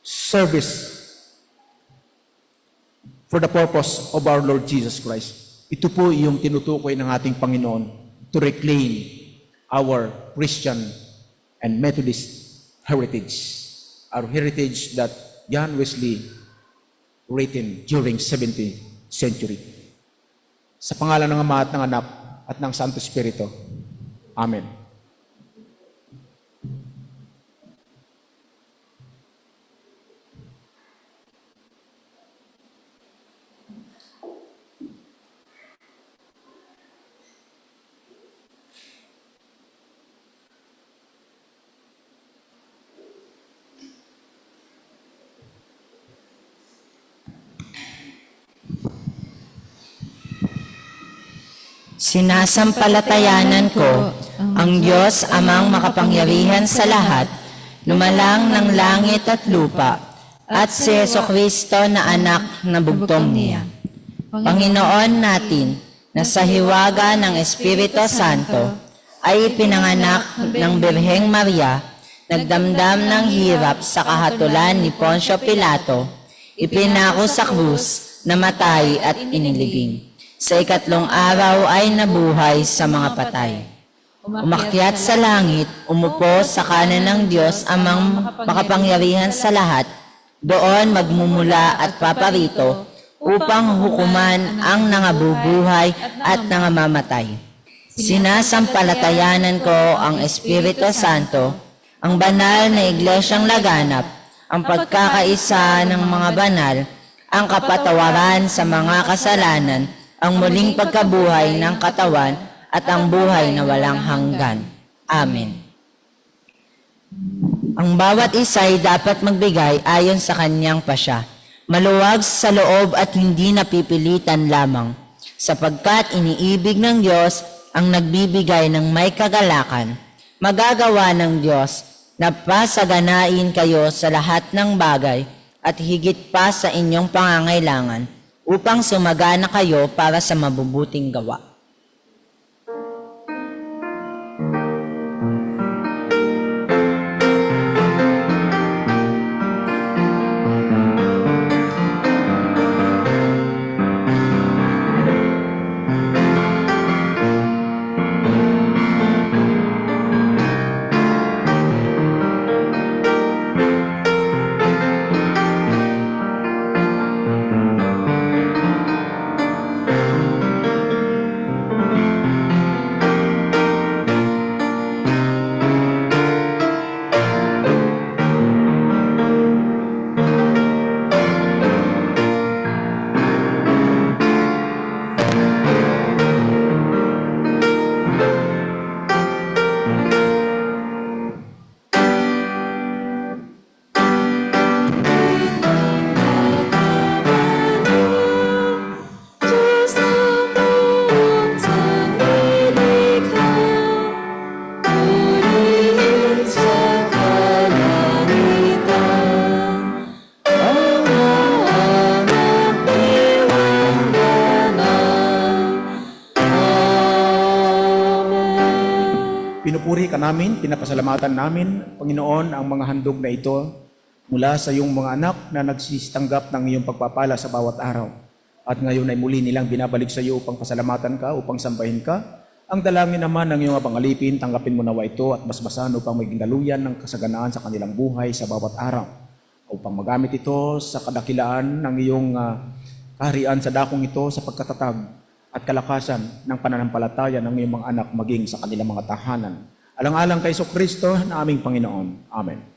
Service for the purpose of our Lord Jesus Christ. Ito po yung tinutukoy ng ating Panginoon to reclaim our Christian and Methodist heritage. Our heritage that John Wesley written during 17th century. Sa pangalan ng Ama at ng Anak at ng Santo Espiritu. Amen. Sinasampalatayanan ko ang Diyos amang makapangyarihan sa lahat, lumalang ng langit at lupa, at si Jesucristo na anak na bugtong niya. Panginoon natin, na sa hiwaga ng Espiritu Santo, ay pinanganak ng Birheng Maria, nagdamdam ng hirap sa kahatulan ni Poncio Pilato, ipinako sa krus, namatay at inilibing. Sa 3 araw ay nabuhay sa mga patay. Umakyat sa langit, umupo sa kanan ng Diyos amang makapangyarihan sa lahat, doon magmumula at paparito upang hukuman ang nangabubuhay at nangamamatay. Sinasampalatayanan ko ang Espiritu Santo, ang banal na iglesyang laganap, ang pagkakaisa ng mga banal, ang kapatawaran sa mga kasalanan, ang muling pagkabuhay ng katawan, at ang buhay na walang hanggan. Amen. Ang bawat isa ay dapat magbigay ayon sa kanyang pasya, maluwag sa loob at hindi napipilitan lamang, sapagkat iniibig ng Diyos ang nagbibigay ng may kagalakan. Magagawa ng Diyos na pasaganain kayo sa lahat ng bagay at higit pa sa inyong pangangailangan upang sumagana kayo para sa mabubuting gawa. Diyos ng buong sanlilikha, purihin sa kalangitan, ang anak iwang ganang. Amen. Pinupuri ka namin, pinapasalamatan namin, Panginoon, ang mga handog na ito mula sa iyong mga anak na nagsitanggap ng iyong pagpapala sa bawat araw. At ngayon ay muli nilang binabalik sa iyo upang pasalamatan ka, upang sambahin ka. Ang dalangin naman ng iyong abang alipin, tanggapin mo nawa ito at basbasan upang maging daluyan ng kasaganaan sa kanilang buhay sa bawat araw. Upang magamit ito sa kadakilaan ng iyong kaharian sa dakong ito sa pagkatatag at kalakasan ng pananampalataya ng iyong mga anak maging sa kanilang mga tahanan. Alang-alang kay Kristo na aming Panginoon. Amen.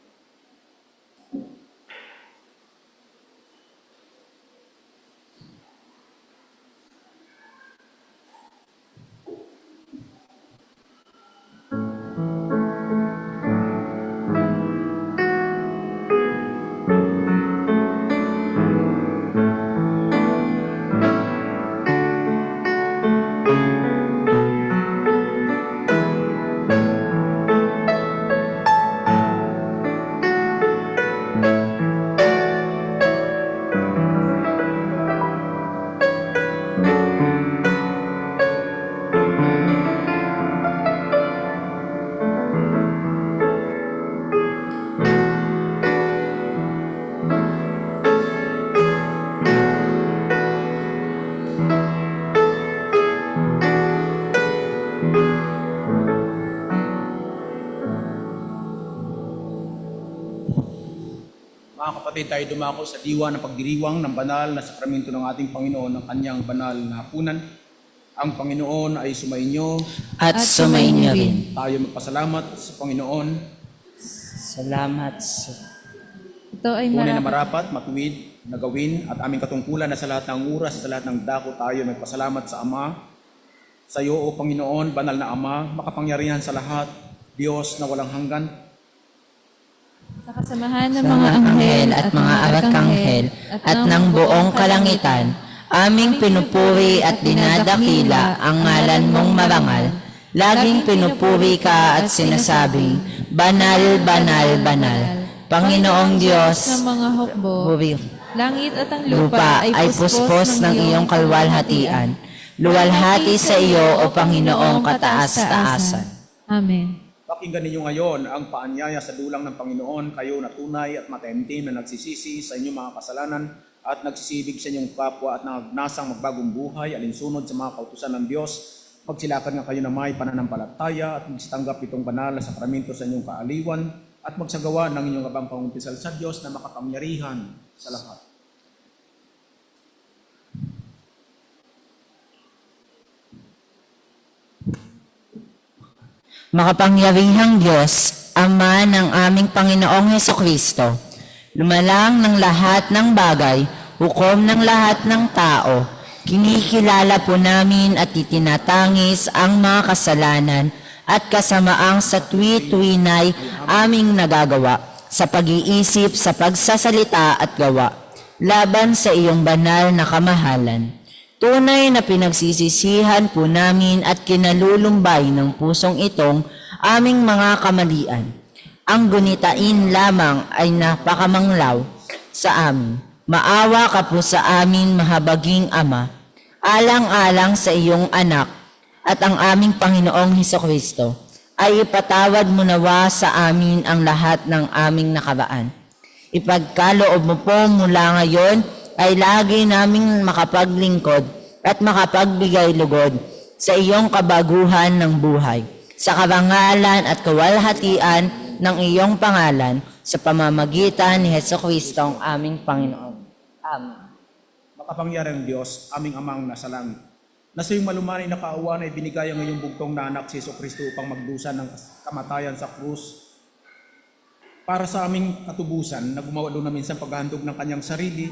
Mga kapatid, tayo dumako sa diwa ng pagdiriwang ng banal na sakramento ng ating Panginoon ng kanyang banal na hapunan. Ang Panginoon ay sumainyo. At sumainyo rin. Tayo magpasalamat sa Panginoon. Salamat sa Ito ay Tunay na marapat. marapat, matuwid na gawin at aming katungkulan na sa lahat ng oras, sa lahat ng dako tayo magpasalamat sa Ama. Sa iyo, O Panginoon, banal na Ama, makapangyarihan sa lahat, Diyos na walang hanggan. Sa kasamahan ng sa mga anghel at mga arkanghel at ng buong kalangitan, aming pinupuri at dinadakila ang ngalan mong marangal. Laging pinupuri ka at sinasabing, Banal, banal, banal. Panginoong Diyos, sa mga hukbo, puri, langit at ang lupa ay puspos ng iyong kalwalhatian. Luwalhati sa iyo, O Panginoong kataas-taasan. Amen. Pakinggan ninyo ngayon ang paanyaya sa dulang ng Panginoon, kayo na tunay at mataimtim na nagsisisi sa inyong mga kasalanan at nagsisibig sa inyong kapwa at nagnasang magbagong buhay alinsunod sa mga kautusan ng Diyos. Magsilakan nga kayo na may pananampalataya at magsitanggap itong banal na sakramento sa inyong kaaliwan at magsagawa ng inyong abang pangumpisal sa Diyos na makapangyarihan sa lahat. Makapangyarihang Diyos, Ama ng aming Panginoong Hesukristo, lumalang ng lahat ng bagay, hukom ng lahat ng tao, kinikilala po namin at itinatangis ang mga kasalanan at kasamaang sa tuwi-tuwinay aming nagagawa sa pag-iisip, sa pagsasalita at gawa, laban sa iyong banal na kamahalan. Tunay na pinagsisisihan po namin at kinalulumbay ng pusong itong aming mga kamalian. Ang gunitain lamang ay napakamanglaw sa amin. Maawa ka po sa amin, mahabaging Ama, alang-alang sa iyong anak at ang aming Panginoong Hesukristo, ay ipatawad mo nawa sa amin ang lahat ng aming nakaraan. Ipagkaloob mo po mula ngayon ay lagi naming makapaglingkod at makapagbigay lugod sa iyong kabaguhan ng buhay, sa karangalan at kawalhatian ng iyong pangalan sa pamamagitan ni Hesukristo ang aming Panginoon. Amen. Makapangyarihang Diyos, aming Amang nasa langit, na sa iyong malumanay na kaawan ay binigay ang iyong bugtong na anak si Jesucristo upang magdusa ng kamatayan sa krus para sa aming katubusan na gumawa doon na minsan paghahandog ng kanyang sarili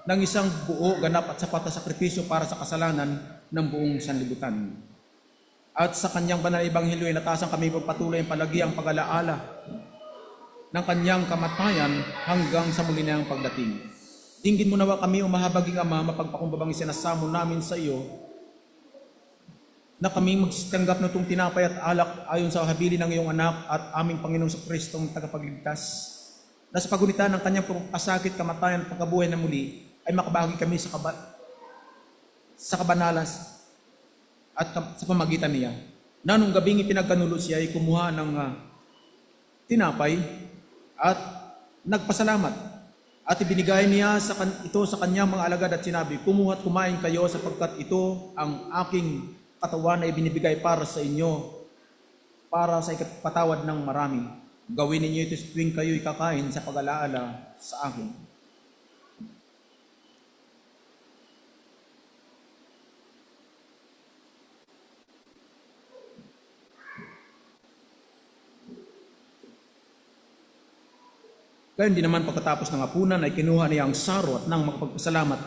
ng isang buo, ganap at sapat na sakripisyo para sa kasalanan ng buong sanlibutan. At sa kanyang banal na ebanghelyo ay natasan kami pagpatuloy ang palagiang pag-alaala ng kanyang kamatayan hanggang sa muli na ang pagdating. Dinggin mo nawa kami, o mahabaging Ama, mapagpakumbabang isinasamo namin sa iyo na kami magtanggap na itong tinapay at alak ayon sa habilin ng iyong anak at aming Panginoong Kristong tagapagligtas, na sa pagunitan ng kanyang pagkasakit, kamatayan at pagkabuhay na muli ay makabahagi kami sa kabanalas at sa pamagitan niya. Na nung gabing ipinagkanulo siya ay kumuha ng tinapay at nagpasalamat at ibinigay niya ito sa kanyang mga alagad at sinabi, "Kumuha at kumain kayo sapagkat ito ang aking katawan na ibinibigay para sa inyo, para sa ikapatawad ng marami. Gawin ninyo ito tuwing kayo'y kakain sa pag-alaala sa akin." Kaya hindi naman pagkatapos ng hapunan ay kinuha niya ang saro at nang makapagpasalamat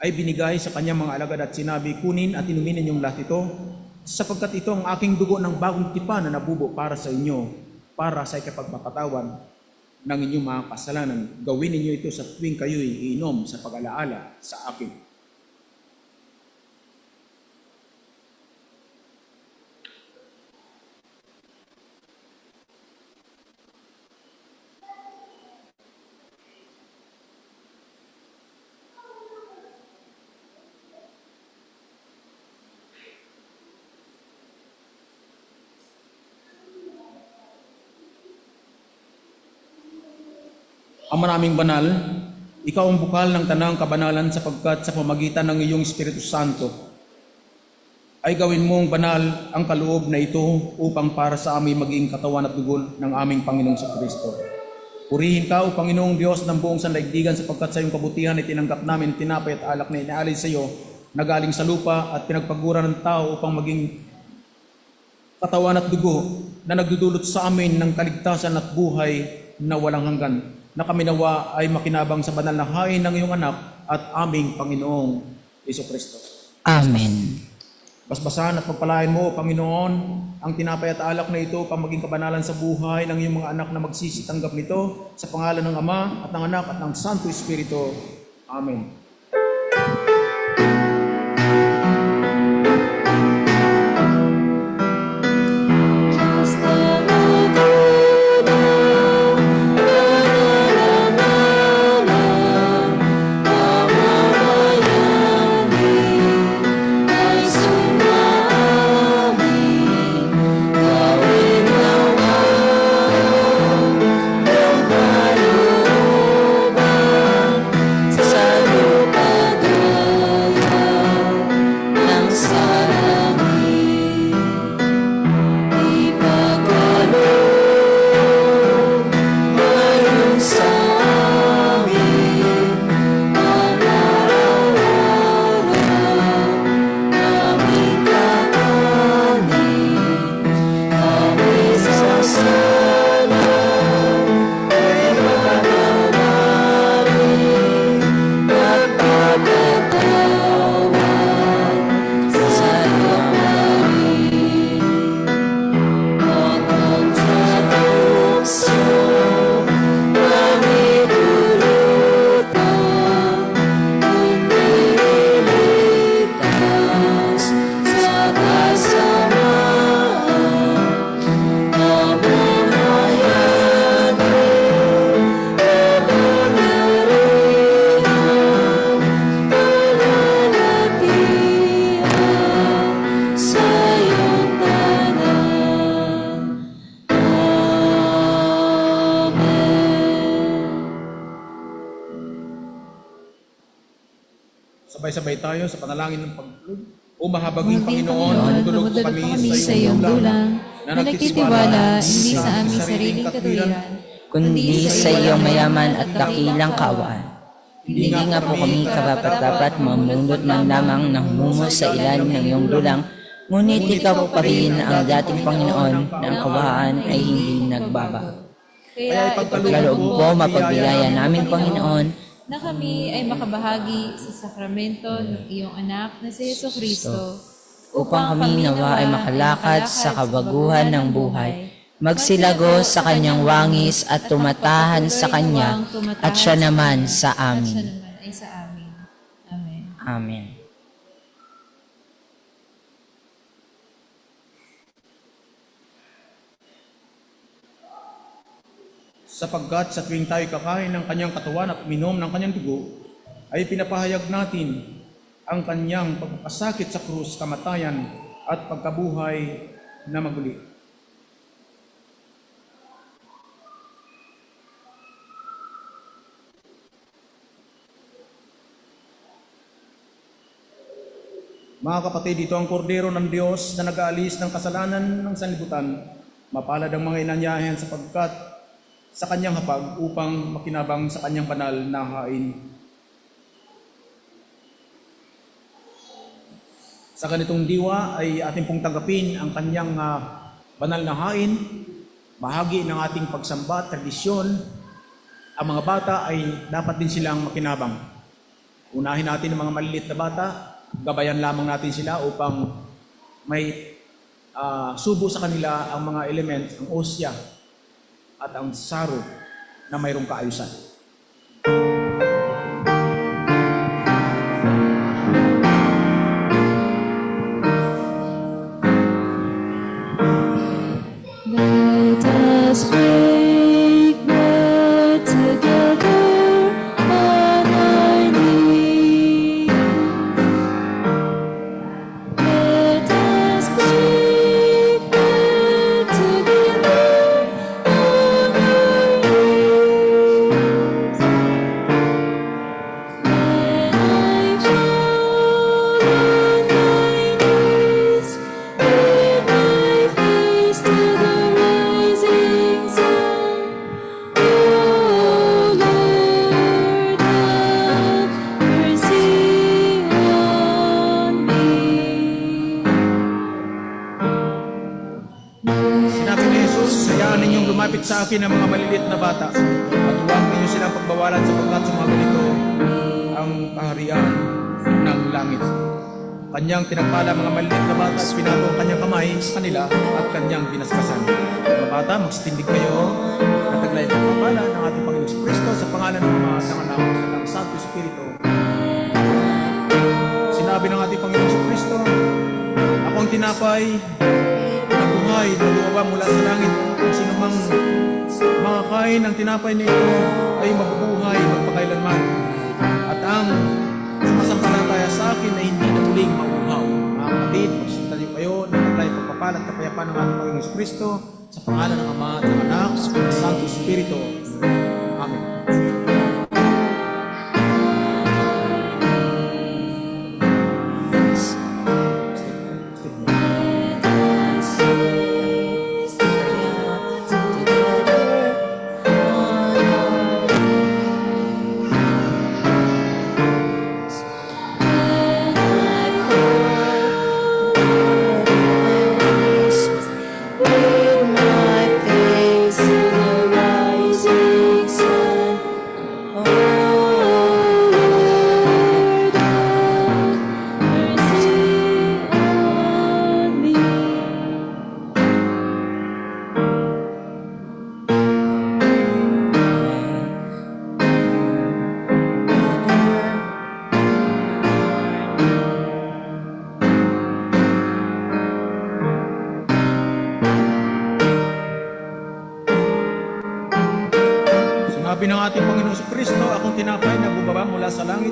ay binigay sa kanyang mga alagad at sinabi, "Kunin at inumin ninyong lahat ito, sapagkat ito ang aking dugo ng bagong tipan na nabubo para sa inyo, para sa ikapagpapatawan ng inyong mga kasalanan. Gawin ninyo ito sa tuwing kayo'y iinom sa pag-alaala sa akin." Ama naming banal, ikaw ang bukal ng tanang kabanalan sapagkat sa pamagitan ng iyong Espiritu Santo ay gawin mong banal ang kaloob na ito upang para sa amin maging katawan at dugo ng aming Panginoong Jesucristo. Purihin ka, O Panginoong Diyos ng buong sandaigdigan, sapagkat sa iyong kabutihan ay tinanggap namin tinapay at alak na inaalay sa iyo na galing sa lupa at pinagpagura ng tao upang maging katawan at dugo na nagdudulot sa amin ng kaligtasan at buhay na walang hanggan, na kami nawa ay makinabang sa banal na hain ng iyong anak at aming Panginoong Jesucristo. Amen. Basbasan at pagpalain mo, Panginoon, ang tinapay at alak na ito upang maging kabanalan sa buhay ng iyong mga anak na magsisitanggap nito sa pangalan ng Ama at ng Anak at ng Santo Espiritu. Amen. Sa Sabay-sabay tayo sa panalangin ng pagtulog. O mahabaging Panginoon, Panginoon, tumutulog po tumutulog kami sa iyong dulang, na nagtitiwala hindi sa aming sariling katuwiran, kundi sa iyong mayaman at dakilang kaawaan. Hindi nga po kami karapat-dapat mamundot man lamang ng humo sa ilalim ng iyong dulang, ngunit ikaw pa rin ang dating Panginoon na ang kawahan ay hindi nagbabago. Kaya Ipagkaloob po mapagbigaya namin, Panginoon, na kami ay makabahagi sa sakramento ng iyong anak na si Jesucristo, upang kami nawa ay makalakad sa kabaguhan ng buhay, magsilago sa kanyang wangis at tumatahan sa kanya, at siya naman sa at amin. siya naman ay sa amin. Amen. Amen. sapagkat sa tuwing tayo kakain ng kanyang katawan at minom ng kanyang dugo, ay pinapahayag natin ang kanyang pagkakasakit sa krus, kamatayan at pagkabuhay na maguli. Mga kapatid, ito ang kordero ng Diyos na nag-aalis ng kasalanan ng sanlibutan. Mapalad ang mga inanyayahan sapagkat sa kanyang hapag upang makinabang sa kanyang banal na hain. Sa ganitong diwa ay ating pong tanggapin ang kanyang banal na hain, bahagi ng ating pagsamba, tradisyon. Ang mga bata ay dapat din silang makinabang. Unahin natin ang mga maliliit na bata, gabayan lamang natin sila upang may subo sa kanila ang mga elements, ang osya at ang saro na mayroong kaayusan. Let us break bread together on our knees. Let us break bread together on our knees. When I fall on my knees, with my face to the rising sun, oh Lord, have mercy on me. Sinabi ni Jesus, sayaan ninyong lumapit sa akin ang mga maliliit na bata at huwag ninyo silang pagbawalan sapagkat sa mga ganito ang kaharian ng langit. Kanyang tinagpala mga maliliit na bata at pinato ang kanyang kamay sa kanila at kanyang binaskasan. Mga bata, magsitindig kayo at taglay ng pagpapala ng ating Panginoong Kristo sa pangalan ng Ama, ng Anak, at ng Santo Espiritu. Sinabi ng ating Panginoong Kristo, ako ang tinapay na buhay na lumaba mula sa langit. Kung sino mang makakain ng tinapay na ito ay mabubuhay magpakailanman. At ang sumasampalataya sa akin ay hindi na muling mauhaw. Mga kapatid, magsitanong kayo ng taglay pagpapalat at kapayapaan ng ating Panginoong Kristo sa pangalan ng Ama, ng Anak, at ng Santo Espiritu. Amen. With my face to the rising sun, oh Lord, have mercy on me. Sinabi ng ating Panginoong Kristo, akong tinapay na bumaba mula sa langit.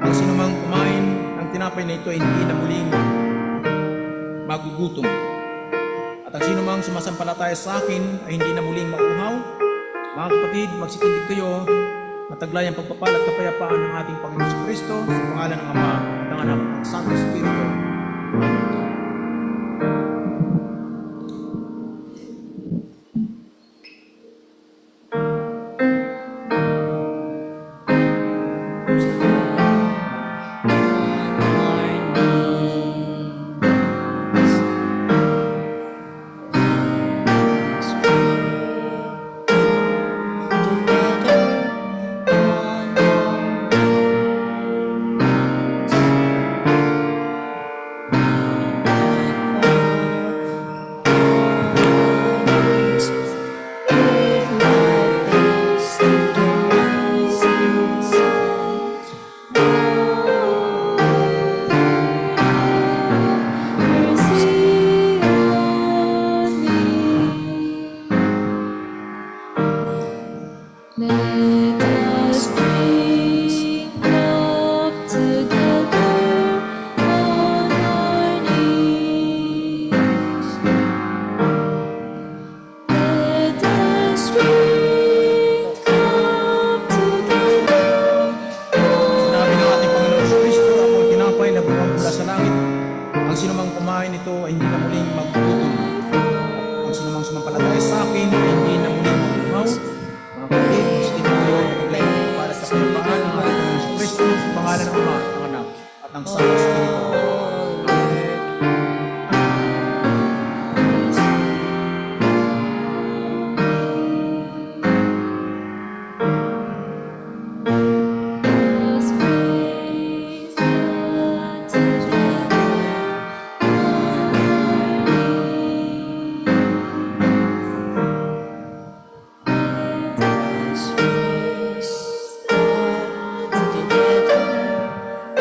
Ang sinumang kumain ng tinapay na ito ay hindi na muling magugutom. At ang sinumang sumasampalataya sa akin ay hindi na muling mauhaw. Mga kapatid, magsitindig kayo Mataglayang pagpapala at kapayapaan ng ating Panginoon Kristo sa pangalan ng Ama at ng Anak at ng Santo Espiritu. Let us bring up together on our knees. Let us bring up together Sinabi ng ating Panginoon Kristo, ako ang tinapay na bumang mula sa langit. Ang sinumang kumain nito ay hindi na muling magtutuloy. Ang sinumang sumampalataya sa akin ay hindi na muling magumaw. Mga kapatid, gusto ko kayo maglayang para sa kapayapaan ng ating Panginoon Kristo sa pangalan ng Ama, ng Anak, at ng Santo Espiritu. us praise God together on our knees. Let us praise God together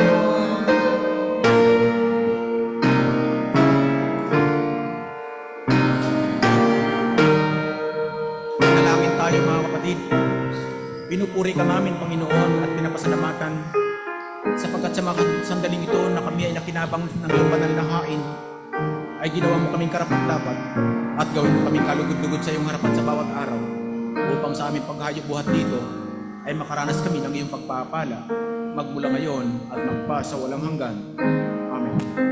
on Manalangin tayo mga kapatid. Pinupuri ka namin, Panginoon, at pinapasalamatan sapagkat sa mga sandaling ito na kami ay nakinabang ng iyong banal na hain, ay ginawa mo kaming karapat-dapat at gawin mo kaming kalugod-lugod sa iyong harapan sa bawat araw upang sa aming paghayop buhat dito ay makaranas kami ng iyong pagpapala magmula ngayon at magpa sa walang hanggan. Amen.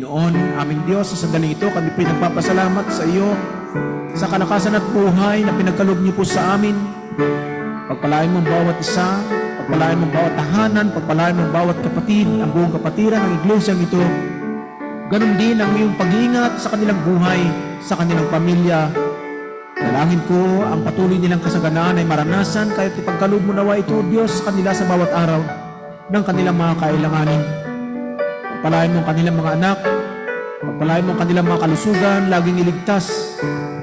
Panginoon, aming Diyos, sa sandaling ito, kami pinagpapasalamat sa iyo sa kalakasan at buhay na pinagkaloob niyo po sa amin. Pagpalain mo ang bawat isa, pagpalain mo ang bawat tahanan, pagpalain mo ang bawat kapatid, ang buong kapatiran ng iglesyang ito. Ganon din ang iyong pag-iingat sa kanilang buhay, sa kanilang pamilya. Dalangin ko ang patuloy nilang kasaganaan ay maranasan, kahit ipagkaloob mo nawa ito, Diyos, sa kanila sa bawat araw ng kanilang mga kailanganin. Pagpalain mo ang kanilang mga anak, pagpalain mo ang kanilang mga kalusugan, laging iligtas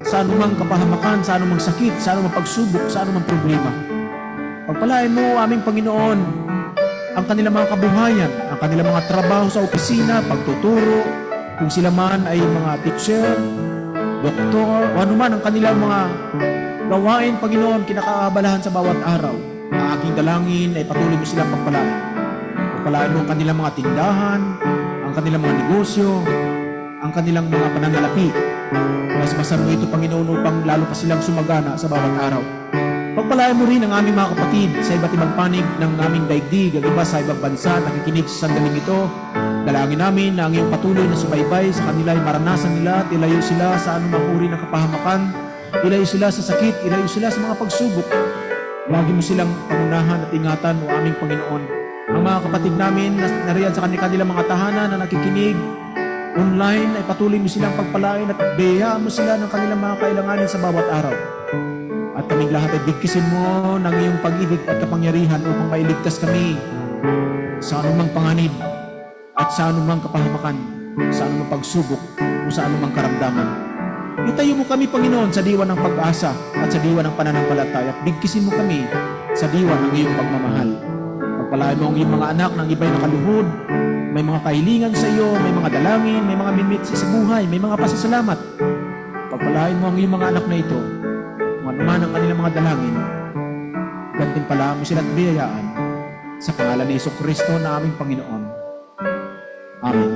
sa anumang kapahamakan, sa anumang sakit, sa anumang pagsubok, sa anumang problema. Pagpalain mo, aming Panginoon, ang kanilang mga kabuhayan, ang kanilang mga trabaho sa opisina, pagtuturo, kung sila man ay mga teacher, doktor, o anuman ang kanilang mga gawain, Panginoon, kinakaabalahan sa bawat araw. Ang aking dalangin ay patuloy mo silang pagpalain. Pagpalain mo ang kanilang mga tindahan, ang kanilang mga negosyo, ang kanilang mga pananalapi. Basbasan mo ito, Panginoon, upang lalo pa silang sumagana sa bawat araw. Pagpalain mo rin ang aming mga kapatid sa iba't ibang panig ng aming daigdig, ang iba sa ibang bansa, nakikinig sa sandaling ito. Dalangin namin na ang iyong patuloy na subaybay sa kanila ay maranasan nila at ilayo sila sa anumang uri ng kapahamakan, ilayo sila sa sakit, ilayo sila sa mga pagsubok. Lagi mo silang pangunahan at ingatan, o aming Panginoon. Ang mga kapatid namin na nariyan sa kanilang mga tahanan na nakikinig online ay patuloy mo silang pagpalain at biyayaan mo sila ng kanilang mga kailanganin sa bawat araw. At kaming lahat ay bigkisin mo ng iyong pag-ibig at kapangyarihan upang mailigtas kami sa anumang panganib at sa anumang kapahamakan, sa anumang pagsubok o sa anumang karamdaman. Itayo mo kami, Panginoon, sa diwa ng pag-asa at sa diwa ng pananampalataya at bigkisin mo kami sa diwa ng iyong pagmamahal. Pagpalain mo ang iyong mga anak ng iba'y nakaluhod, may mga kahilingan sa iyo, may mga dalangin, may mga minmitsi sa buhay, may mga pasasalamat. Pagpalain mo ang iyong mga anak na ito, kung ano man ang kanilang mga dalangin, gantimpalaan mo sila at biyayaan sa pangalan ni Jesucristo na aming Panginoon. Amen.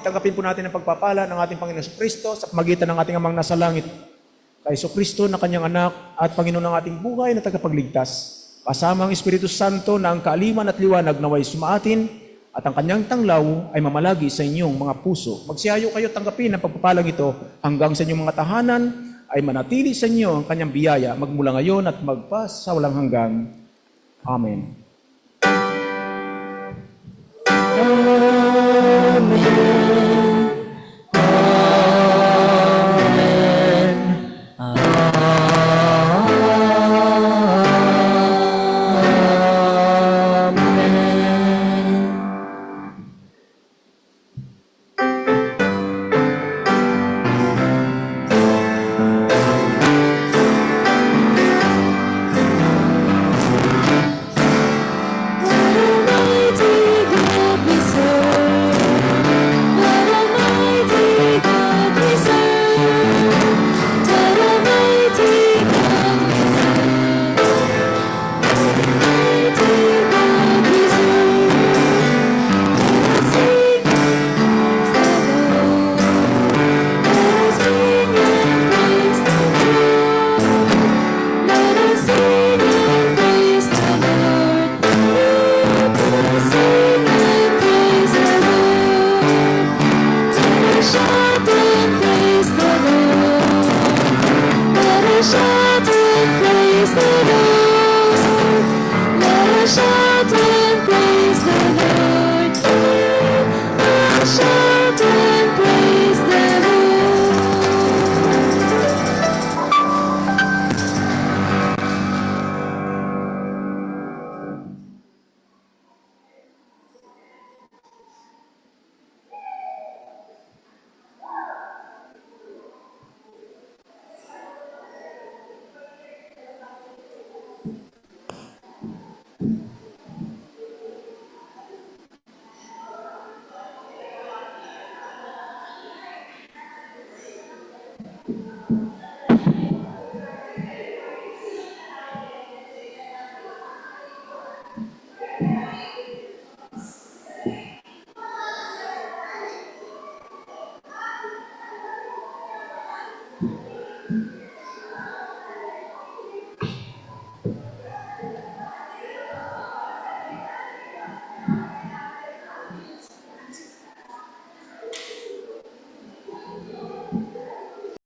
Tanggapin po natin ang pagpapala ng ating Panginoon Jesucristo sa pamagitan ng ating Amang nasa langit, kay Jesucristo na kanyang anak at Panginoon ng ating buhay na tagapagligtas, kasama ang Espiritu Santo na ang kaaliman at liwanag naway sumaatin at ang kanyang tanglaw ay mamalagi sa inyong mga puso. Magsiyayo kayo tanggapin ang pagpapalang ito hanggang sa inyong mga tahanan ay manatili sa inyo ang kanyang biyaya magmula ngayon at magpas sa walang hanggan. Amen. Shout and praise the Lord.